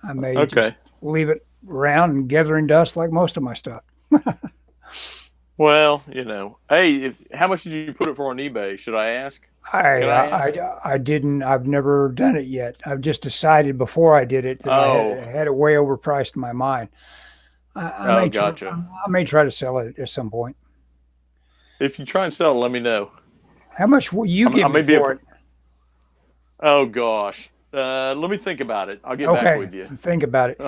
[SPEAKER 1] I may just
[SPEAKER 2] Okay.
[SPEAKER 1] leave it around and gathering dust like most of my stuff.
[SPEAKER 2] Well, hey, how much did you put it for on eBay? Should I ask?
[SPEAKER 1] I,
[SPEAKER 2] Can I ask?
[SPEAKER 1] I didn't. I've never done it yet. I've just decided before I did it that
[SPEAKER 2] Oh,
[SPEAKER 1] I had it way overpriced in my mind.
[SPEAKER 2] oh, gotcha.
[SPEAKER 1] I may try to sell it at some point.
[SPEAKER 2] If you try and sell it, let me know.
[SPEAKER 1] How much will you
[SPEAKER 2] I
[SPEAKER 1] give
[SPEAKER 2] may
[SPEAKER 1] me
[SPEAKER 2] be
[SPEAKER 1] for it?
[SPEAKER 2] Oh gosh. Let me think about it. I'll get back
[SPEAKER 1] Okay,
[SPEAKER 2] with you.
[SPEAKER 1] think about it.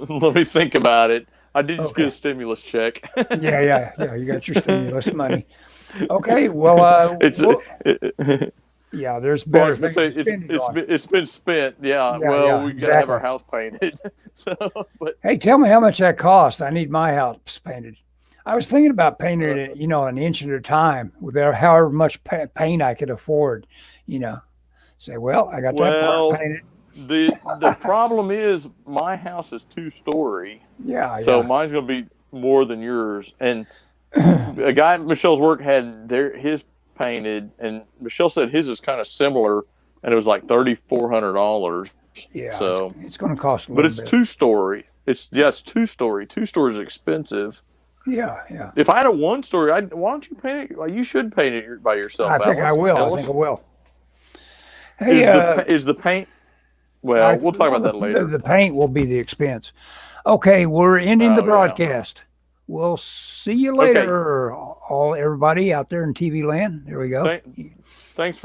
[SPEAKER 2] Let me think about it. I did just get a
[SPEAKER 1] Okay.
[SPEAKER 2] stimulus check.
[SPEAKER 1] Yeah. You got your stimulus money. Okay. Well,
[SPEAKER 2] it's
[SPEAKER 1] yeah. There's
[SPEAKER 2] well, I
[SPEAKER 1] better
[SPEAKER 2] was gonna
[SPEAKER 1] things
[SPEAKER 2] say
[SPEAKER 1] to spend it on.
[SPEAKER 2] it's been spent. Yeah. Well,
[SPEAKER 1] Yeah.
[SPEAKER 2] we got to have our
[SPEAKER 1] Exactly.
[SPEAKER 2] house painted. So, but
[SPEAKER 1] Hey, tell me how much that costs. I need my house painted. I was thinking about painting
[SPEAKER 2] uh,
[SPEAKER 1] it, an inch at a time with however much paint I could afford. You know, say, well, I got that part
[SPEAKER 2] well,
[SPEAKER 1] painted.
[SPEAKER 2] the problem is my house is 2-story, so
[SPEAKER 1] Yeah.
[SPEAKER 2] mine's gonna be more than yours. And a guy at Michelle's work had his painted, and Michelle said his is kind of similar, and it was like $3,400.
[SPEAKER 1] Yeah,
[SPEAKER 2] So,
[SPEAKER 1] it's going to cost a
[SPEAKER 2] but
[SPEAKER 1] little
[SPEAKER 2] it's
[SPEAKER 1] bit.
[SPEAKER 2] 2-story. It's 2-story. 2 stories is expensive.
[SPEAKER 1] Yeah.
[SPEAKER 2] If I had a 1-story, why don't you paint it? Well, you should paint it by yourself,
[SPEAKER 1] I think I
[SPEAKER 2] Alice.
[SPEAKER 1] will. I think I
[SPEAKER 2] Ellis,
[SPEAKER 1] will. Hey,
[SPEAKER 2] is the paint? Well, we'll talk
[SPEAKER 1] well,
[SPEAKER 2] about that later.
[SPEAKER 1] the paint will be the expense. Okay, we're ending the
[SPEAKER 2] Oh yeah.
[SPEAKER 1] broadcast. We'll see you
[SPEAKER 2] Okay.
[SPEAKER 1] later, all everybody out there in TV land. There we go.
[SPEAKER 2] Thanks for